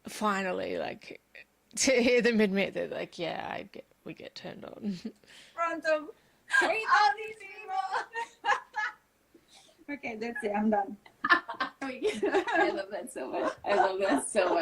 finally, like, to hear them admit that, like, yeah, we get turned on. Front of all these people. Okay, that's it. I'm done. I love that so much. Yes, so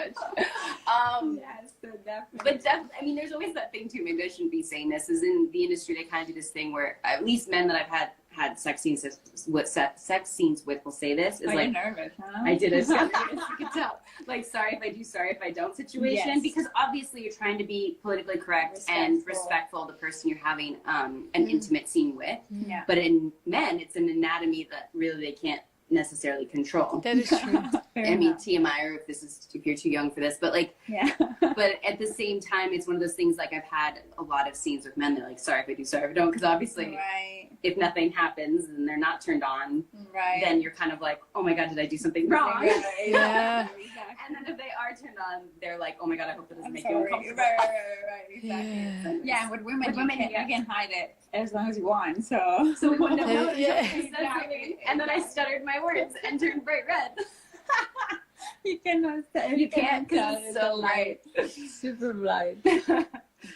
definitely. But I mean, there's always that thing too. Maybe I shouldn't be saying this. Is in the industry they kind of do this thing where at least men that I've had sex scenes with will say this. Is like, you're nervous, huh? I did it. You can tell. Like, sorry if I do, sorry if I don't situation. Yes. Because obviously you're trying to be politically correct and respectful of the person you're having an intimate scene with. Yeah. But in men, it's an anatomy that really they can't necessarily control. That is true. I mean, TMI, or if you're too young for this, but like, Yeah. but at the same time, it's one of those things, like, I've had a lot of scenes with men. They're like, sorry if I do, sorry if I don't. Because obviously, Right. if nothing happens and they're not turned on, Right. then you're kind of like, oh my God, did I do something wrong? Right. Yeah. Exactly. And then if they are turned on, they're like, oh my God, I hope that doesn't I'm make you sorry. uncomfortable. Right. Exactly. Yeah. Yeah, and with women, With women, you yeah. can hide it as long as you want. So So we wouldn't have known Yeah. until he said something. And then I stuttered my words and turned bright red. you cannot say. You can't, 'cause tell. it's so light. Super light.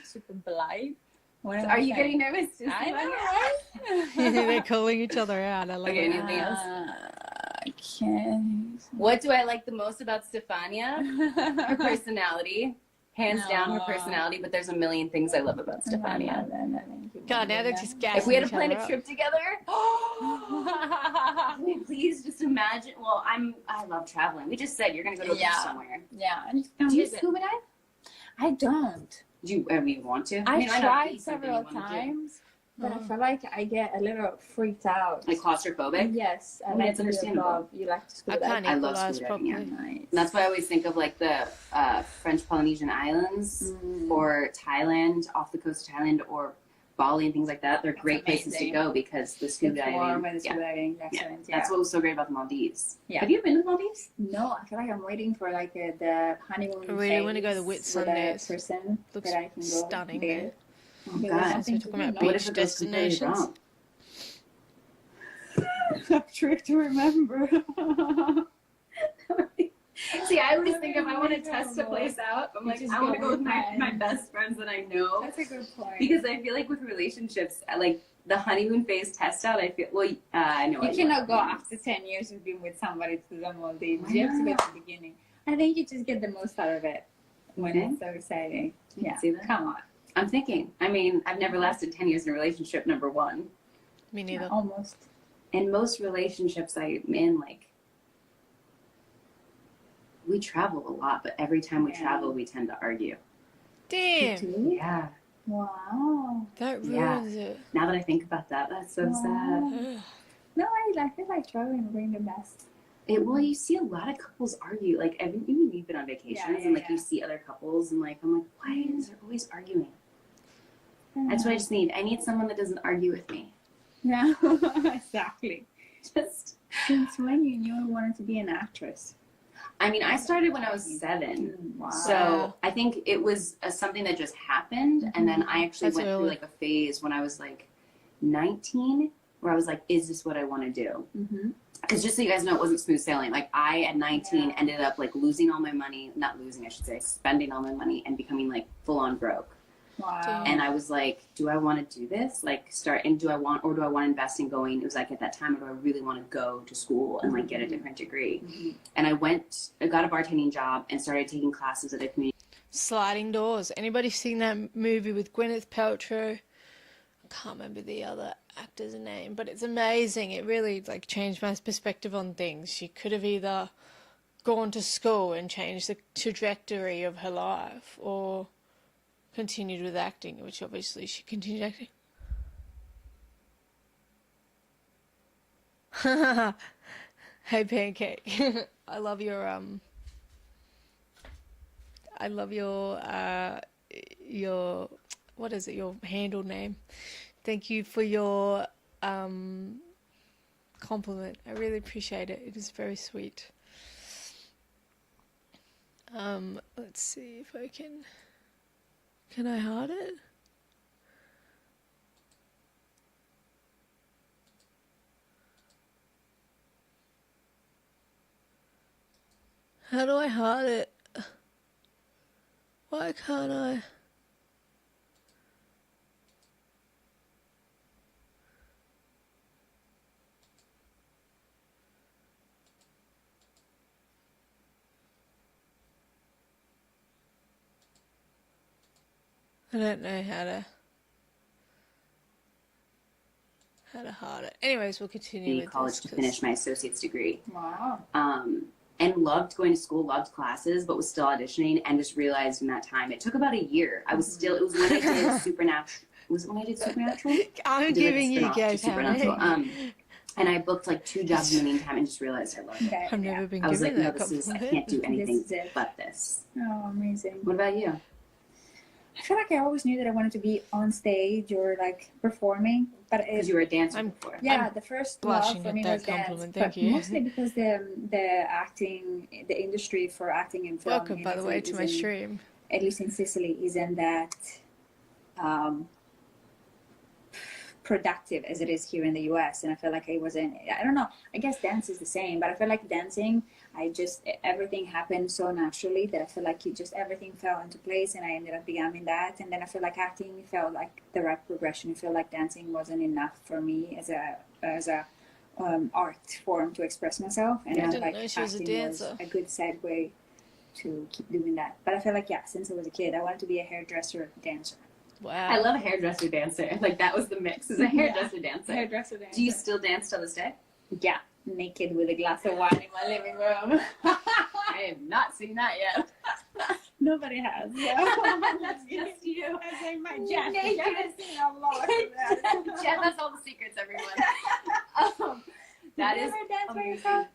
Super blind. What am Are I you saying? getting nervous? I know, right? They're calling each other out. I love Okay, it. anything else? I can't. What do I like the most about Stefania? Her personality. Hands down, her No. personality. But there's a million things I love about Stefania. God, now they're just gassing If we had to each plan other a up. trip together, can we please just imagine? Well, I love traveling. We just said you're gonna go to a beach Yeah. somewhere. Yeah, and you can Do you visit. scuba dive? I don't. Do you ever want to? I mean, I know tried it's something several you wanna do. times, but I Oh. feel like I get a little freaked out. Like claustrophobic. Yes, I Oh, like that's to be understandable. above. You like to I scuba dive? can't I love equalize scuba diving, properly. Nice. And that's why I always think of like the French Polynesian Islands Mm. or Thailand, off the coast of Thailand, or Bali and things like that. They're That's great places to amazing. go because the scuba It's warm diving. and Yeah. scuba diving. Excellent. That's what was so great about the Maldives. Yeah. Have you been to the Maldives? No, I feel like I'm waiting for like the honeymoon. I really wanna go to phase Whitsundays. with a person Looks that I can go stunning there. there. Oh, Yeah, God. that's Since we're something talking to about do. What beach if it goes completely destinations. wrong? A trick to remember. See, I always think if I want to test a place out, I'm You like, just I want to go go with with my friends. best friends that I know. That's a good point. Because I feel like with relationships, like the honeymoon phase test out, I feel, well, I know. You I cannot love go honeymoons. after 10 years of being with somebody to the Maldives. Why You have to go not? at the beginning. I think you just get the most out of it when Okay. it's so exciting. I can Yeah, see that. come on. I'm thinking. I mean, I've never lasted 10 years in a relationship, number one. Me neither. Almost. And most relationships I'm in, like, we travel a lot, but every time we Yeah. travel, we tend to argue. Damn, You do? Yeah. Wow. that Yeah. ruins it. Now that I think about that, that's so sad. Ugh. No, I feel like traveling will bring the best. Well, you see a lot of couples argue. Like, you've been on vacations, Yeah, and like yeah. you see other couples, and like I'm like, why is there always arguing? That's what I just need. I need someone that doesn't argue with me. Yeah, exactly. Just, Since when you knew you wanted to be an actress? I mean, I started when I was 7. Wow. So I think it was something that just happened, and then I actually That's went through early. like a phase when I was like 19, where I was like, is this what I want to do? Mm-hmm. Because just so you guys know, it wasn't smooth sailing. Like I at 19 Yeah. ended up like losing all my money, not losing, I should say, spending all my money and becoming like full on broke. Wow. And I was like, do I want to do this? Like do I want to invest in going? It was like at that time, or do I really want to go to school and like get a different degree? Mhm. And I got a bartending job and started taking classes at a community. Sliding Doors. Anybody seen that movie with Gwyneth Paltrow? I can't remember the other actor's name, but it's amazing. It really like changed my perspective on things. She could have either gone to school and changed the trajectory of her life, or continued with acting, which obviously she continued acting. Hey Pancake. I love your what is it, your handle name. Thank you for your compliment. I really appreciate it. It is very sweet. Let's see if I can I hide it? How do I hide it? Why can't I? I don't know how to hide it. Anyways, we'll continue with college this, to 'cause- finish my associate's degree. Wow. And loved going to school, loved classes, but was still auditioning, and just realized in that time, it took about a year. It was when I did Supernatural. Was it when I did Supernatural? I'm I did, like, a giving you spin-off to guys Supernatural. And I booked like 2 jobs in the meantime and just realized I loved it. Okay. I've never been I was like, given no, that this is, I compliment. can't do anything This is it. but this. Oh, amazing. What about you? I feel like I always knew that I wanted to be on stage or like performing, but Because you were a dancer I'm- before. yeah, I'm the first blushing love for at me that was dance, compliment, but thank you. mostly because the acting, the industry for acting in film. Welcome, in by the way, Italy to my isn't- stream. At least in Sicily, isn't that productive as it is here in the US. And I feel like it wasn't, I don't know, I guess dance is the same, but I feel like dancing, everything happened so naturally that I feel like everything fell into place and I ended up becoming that. And then I feel like acting felt like the right progression. I feel like dancing wasn't enough for me as a art form to express myself. And I I feel didn't like know she was a acting dancer. a good segue to keep doing that. But I feel like, yeah, since I was a kid, I wanted to be a hairdresser dancer. Wow. I love a hairdresser dancer. Like that was the mix. Is a hairdresser dancer. Hairdresser dancer. Do you still dance till this day? Yeah, naked with a glass of wine in my living room. I have not seen that yet. Nobody has. That's just you. I say my Jeff. Jeff has seen a lot of that. Jeff has all the secrets, everyone. That You is ever dance by amazing. yourself?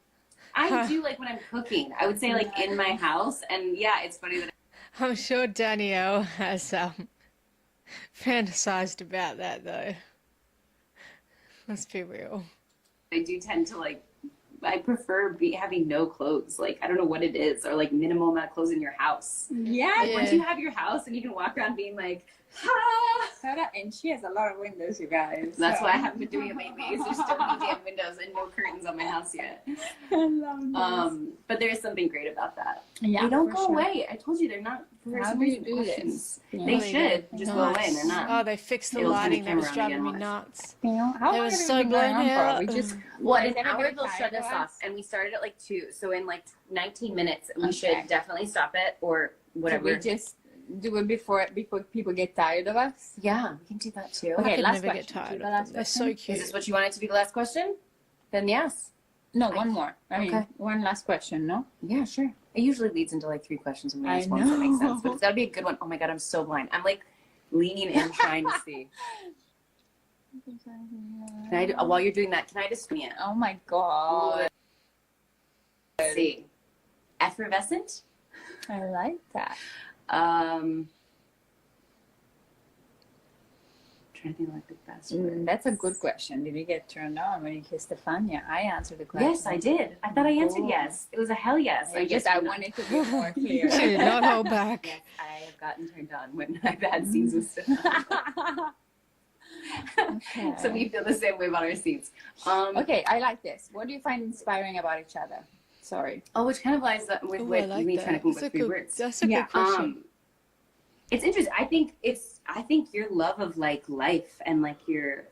I do like when I'm cooking. I would say like in my house, and yeah, it's funny that I'm sure Danielle has fantasized about that though. Let's be real. I do tend to like. I prefer having no clothes. Like I don't know what it is, or like minimal amount of clothes in your house. Yeah. Like, once you have your house and you can walk around being like, ha. And she has a lot of windows, you guys. That's so. why I haven't been doing it lately. Is there's so many damn windows and no curtains on my house yet. I love this. But there is something great about that. Yeah, They don't for go sure. away. I told you they're not. For How some do you reason, do questions. this? They Yeah. should just go away, and they're not. Oh, they fixed the It'll turn the lighting. That was camera on driving me again, nuts. You know, how It long was have we so been going blown on for? out. We just Well, is in an hour everybody they'll shut tired us of off, us? and we started at like 2. So in like 19 minutes, we Okay. should definitely stop it or whatever. Should we just do it before people get tired of us? Yeah, we can do that too. I Okay, could last never get question. tired Do of the them. last They're so question? cute. Is this what you wanted to be the last question? Then yes. No, one more. I mean, Okay. one last question, no? Yeah, sure. It usually leads into like 3 questions and we I ask one, so it makes sense. know. But it's got to be a good one. Oh my god, I'm so blind. I'm like leaning in trying to see. Can I do, while you're doing that, can I just me it? Oh my god. Let's see. Effervescent. I like that. Trying to think of like the best word. That's a good question. Did you get turned on when you kissed Stefania? I answered the question. Yes, I did. I thought I answered Oh. yes. It was a hell yes. I guess just I you're not- wanted to be more clear. She did not hold back. Yes, I have gotten turned on when I've had scenes with Stefania. Okay. So we feel the same way about our scenes. Okay, I like this. What do you find inspiring about each other? Sorry. Oh, which kind of lies up with Ooh, I like me that. trying to come up That's with a 3 good- words. That's a Yeah. good question. It's interesting. I think your love of like life and like your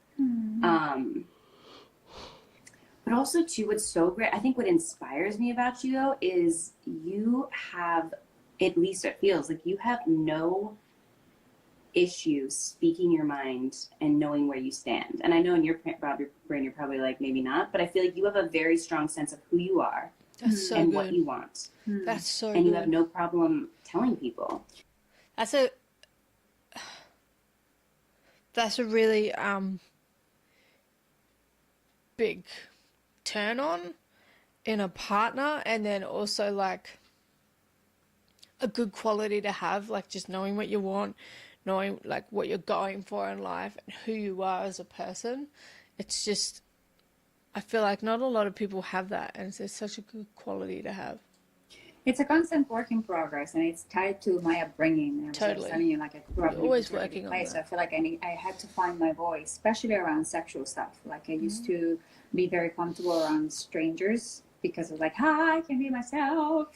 but also too what's so great, I think what inspires me about you though is you have, at least it feels like you have no issue speaking your mind and knowing where you stand. And I know in your brain you're probably like maybe not, but I feel like you have a very strong sense of who you are That's so and good. what you want. That's so And you good. have no problem telling people. That's a really big turn on in a partner, and then also like a good quality to have, like just knowing what you want, knowing like what you're going for in life and who you are as a person. It's just, I feel like not a lot of people have that, and it's such a good quality to have. It's a constant work in progress, and it's tied to my upbringing. I was Totally. telling you, like I grew up in a Always conservative working on place. that. I feel like I had to find my voice, especially around sexual stuff. Like I used to be very comfortable around strangers because of like, hi, I can be myself.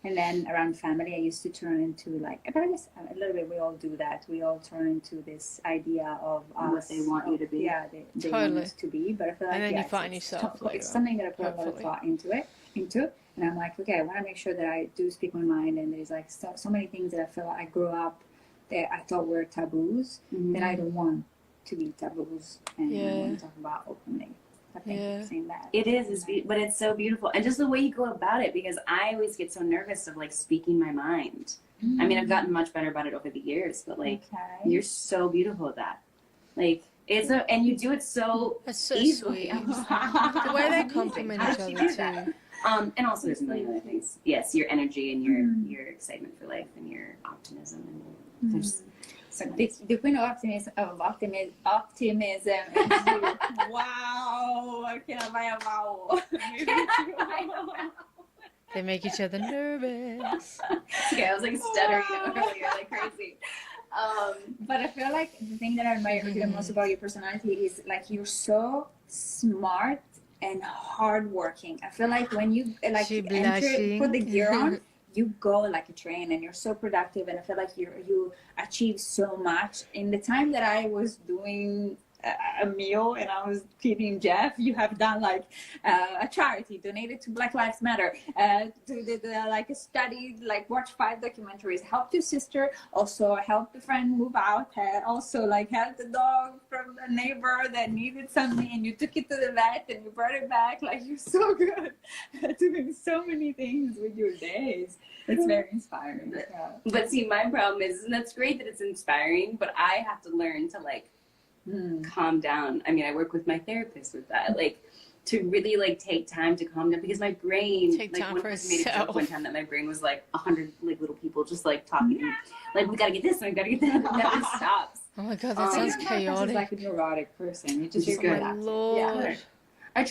And then around family, I used to turn into like, but I guess a little bit we all do that. We all turn into this idea of What us, they want you to be. Yeah, they Totally. want us to be. But I feel like And then yeah, you find it's yourself later it's on, something that I put a lot of hopefully. thought into. And I'm like, okay, I want to make sure that I do speak my mind. And there's like so many things that I feel like I grew up that I thought were taboos that I don't want to be taboos, and I Yeah. want to talk about openly. I think Yeah. saying that. It is, but it's so beautiful. And just the way you go about it, because I always get so nervous of like speaking my mind. I mean, I've gotten much better about it over the years, but like, Okay. you're so beautiful at that. Like, And you do it so That's so easily. sweet. I'm just The way they amazing. compliment How each did you other do that? too. And also there's a million other things. Yes, your energy and your excitement for life and your optimism and there's so many. The queen of optimism is you. Wow, aquela vai amar. They make each other nervous. Okay, I was like stuttering earlier like crazy. But I feel like the thing that I admire the most about your personality is like you're so smart and hardworking. I feel like when you like She put the gear blushing. on, you go like a train and you're so productive. And I feel like you achieve so much. In the time that I was doing a meal and I was feeding Jeff, you have done like a charity, donated to Black Lives Matter, like studied, like watched 5 documentaries, helped your sister, also helped a friend move out, also like helped a dog from a neighbor that needed something and you took it to the vet and you brought it back. Like you're so good at doing so many things with your days. It's very inspiring. But see, my problem is, and that's great that it's inspiring, but I have to learn to like calm down. I mean, I work with my therapist with that, like to really like take time to calm down because my brain, Take like time one for person made a joke yourself. one time that my brain was like 100 like little people just like talking, like we gotta get this and we gotta get that, and it never stops. Oh my god, that sounds It's chaotic. like a neurotic person. You just Which is Oh good. my lord. Yeah. I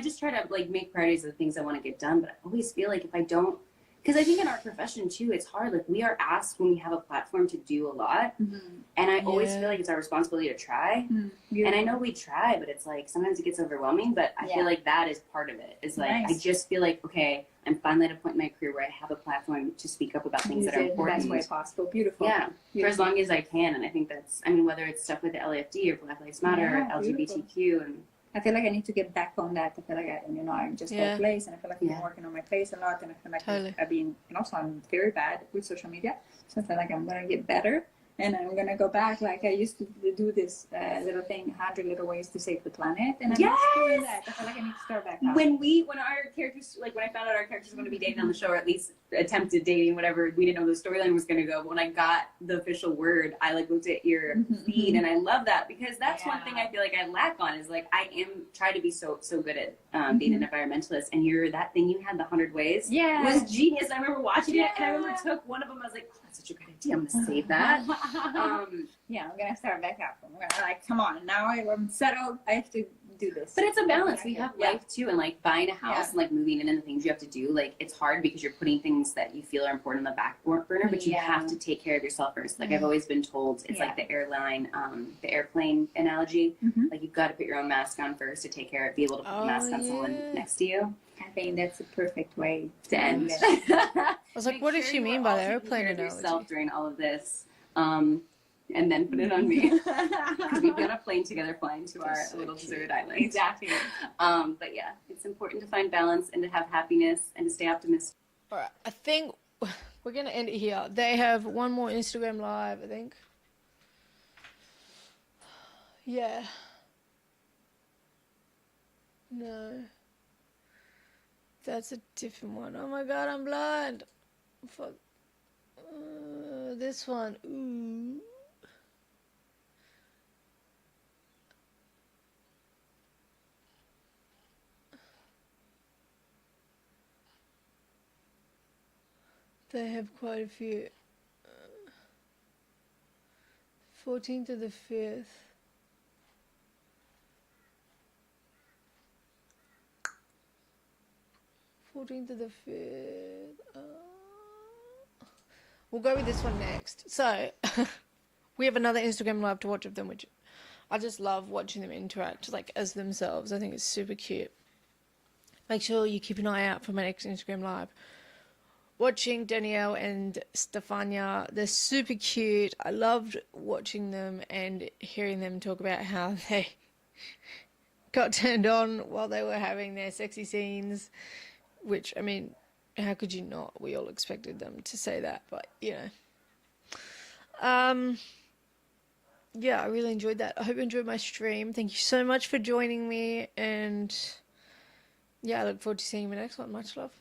just try to like make priorities of the things I want to get done, but I always feel like if I don't, because I think in our profession too, it's hard. Like we are asked when we have a platform to do a lot, and I always feel like it's our responsibility to try. And I know we try, but it's like sometimes it gets overwhelming. But I feel like that is part of it. Is like I just feel like okay, I'm finally at a point in my career where I have a platform to speak up about things that are important. The best way possible. Beautiful. Yeah, Beautiful. for as long as I can, and I think that's. I mean, whether it's stuff with the LAFD or Black Lives Matter, or LGBTQ, and I feel like I need to get back on that. I feel like I'm just at place, and I feel like I've been working on my face a lot, and I feel like I've been, and also I'm very bad with social media, so I feel like I'm gonna get better, and I'm gonna go back. Like I used to do this little thing, 100 little ways to save the planet, and I'm not doing that. I feel like I need to start back. When our characters, like when I found out our characters were going to be dating on the show, or at least attempted dating, whatever, we didn't know the storyline was going to go. But when I got the official word, I like looked at your feed, and I love that because that's one thing I feel like I lack on is like I am try to be so good at being an environmentalist, and that thing you had, the 100 ways, was genius. I remember watching it, and I remember took one of them. I was like, oh, that's such a good idea. I'm going to save that. I'm gonna start back up. I'm gonna like, come on, now I'm settled. I have to do this. But it's a balance. We have life too, and like buying a house and like moving in and the things you have to do. Like it's hard because you're putting things that you feel are important on the back burner, but you have to take care of yourself first. Like I've always been told, it's like the airplane analogy. Like you've got to put your own mask on first to take care of, be able to put the mask on someone next to you. I think that's a perfect way to end. I was like, what does she mean by the airplane analogy? Yourself during all of this. And then put it on me because we've been on a plane together flying to our little deserted island. Exactly. But yeah, it's important to find balance and to have happiness and to stay optimistic. All right, I think we're gonna end it here. They have one more Instagram live, I think. Yeah. No. That's a different one. Oh my god, I'm blind. Fuck. This one. Ooh. They have quite a few. 14th to the 5th. To the 5th. We'll go with this one next. So, we have another Instagram live to watch of them, which I just love watching them interact like as themselves. I think it's super cute. Make sure you keep an eye out for my next Instagram live. Watching Danielle and Stefania, they're super cute. I loved watching them and hearing them talk about how they got turned on while they were having their sexy scenes. Which, I mean, how could you not? We all expected them to say that, but, you know. Yeah, I really enjoyed that. I hope you enjoyed my stream. Thank you so much for joining me, and, yeah, I look forward to seeing you in the next one. Much love.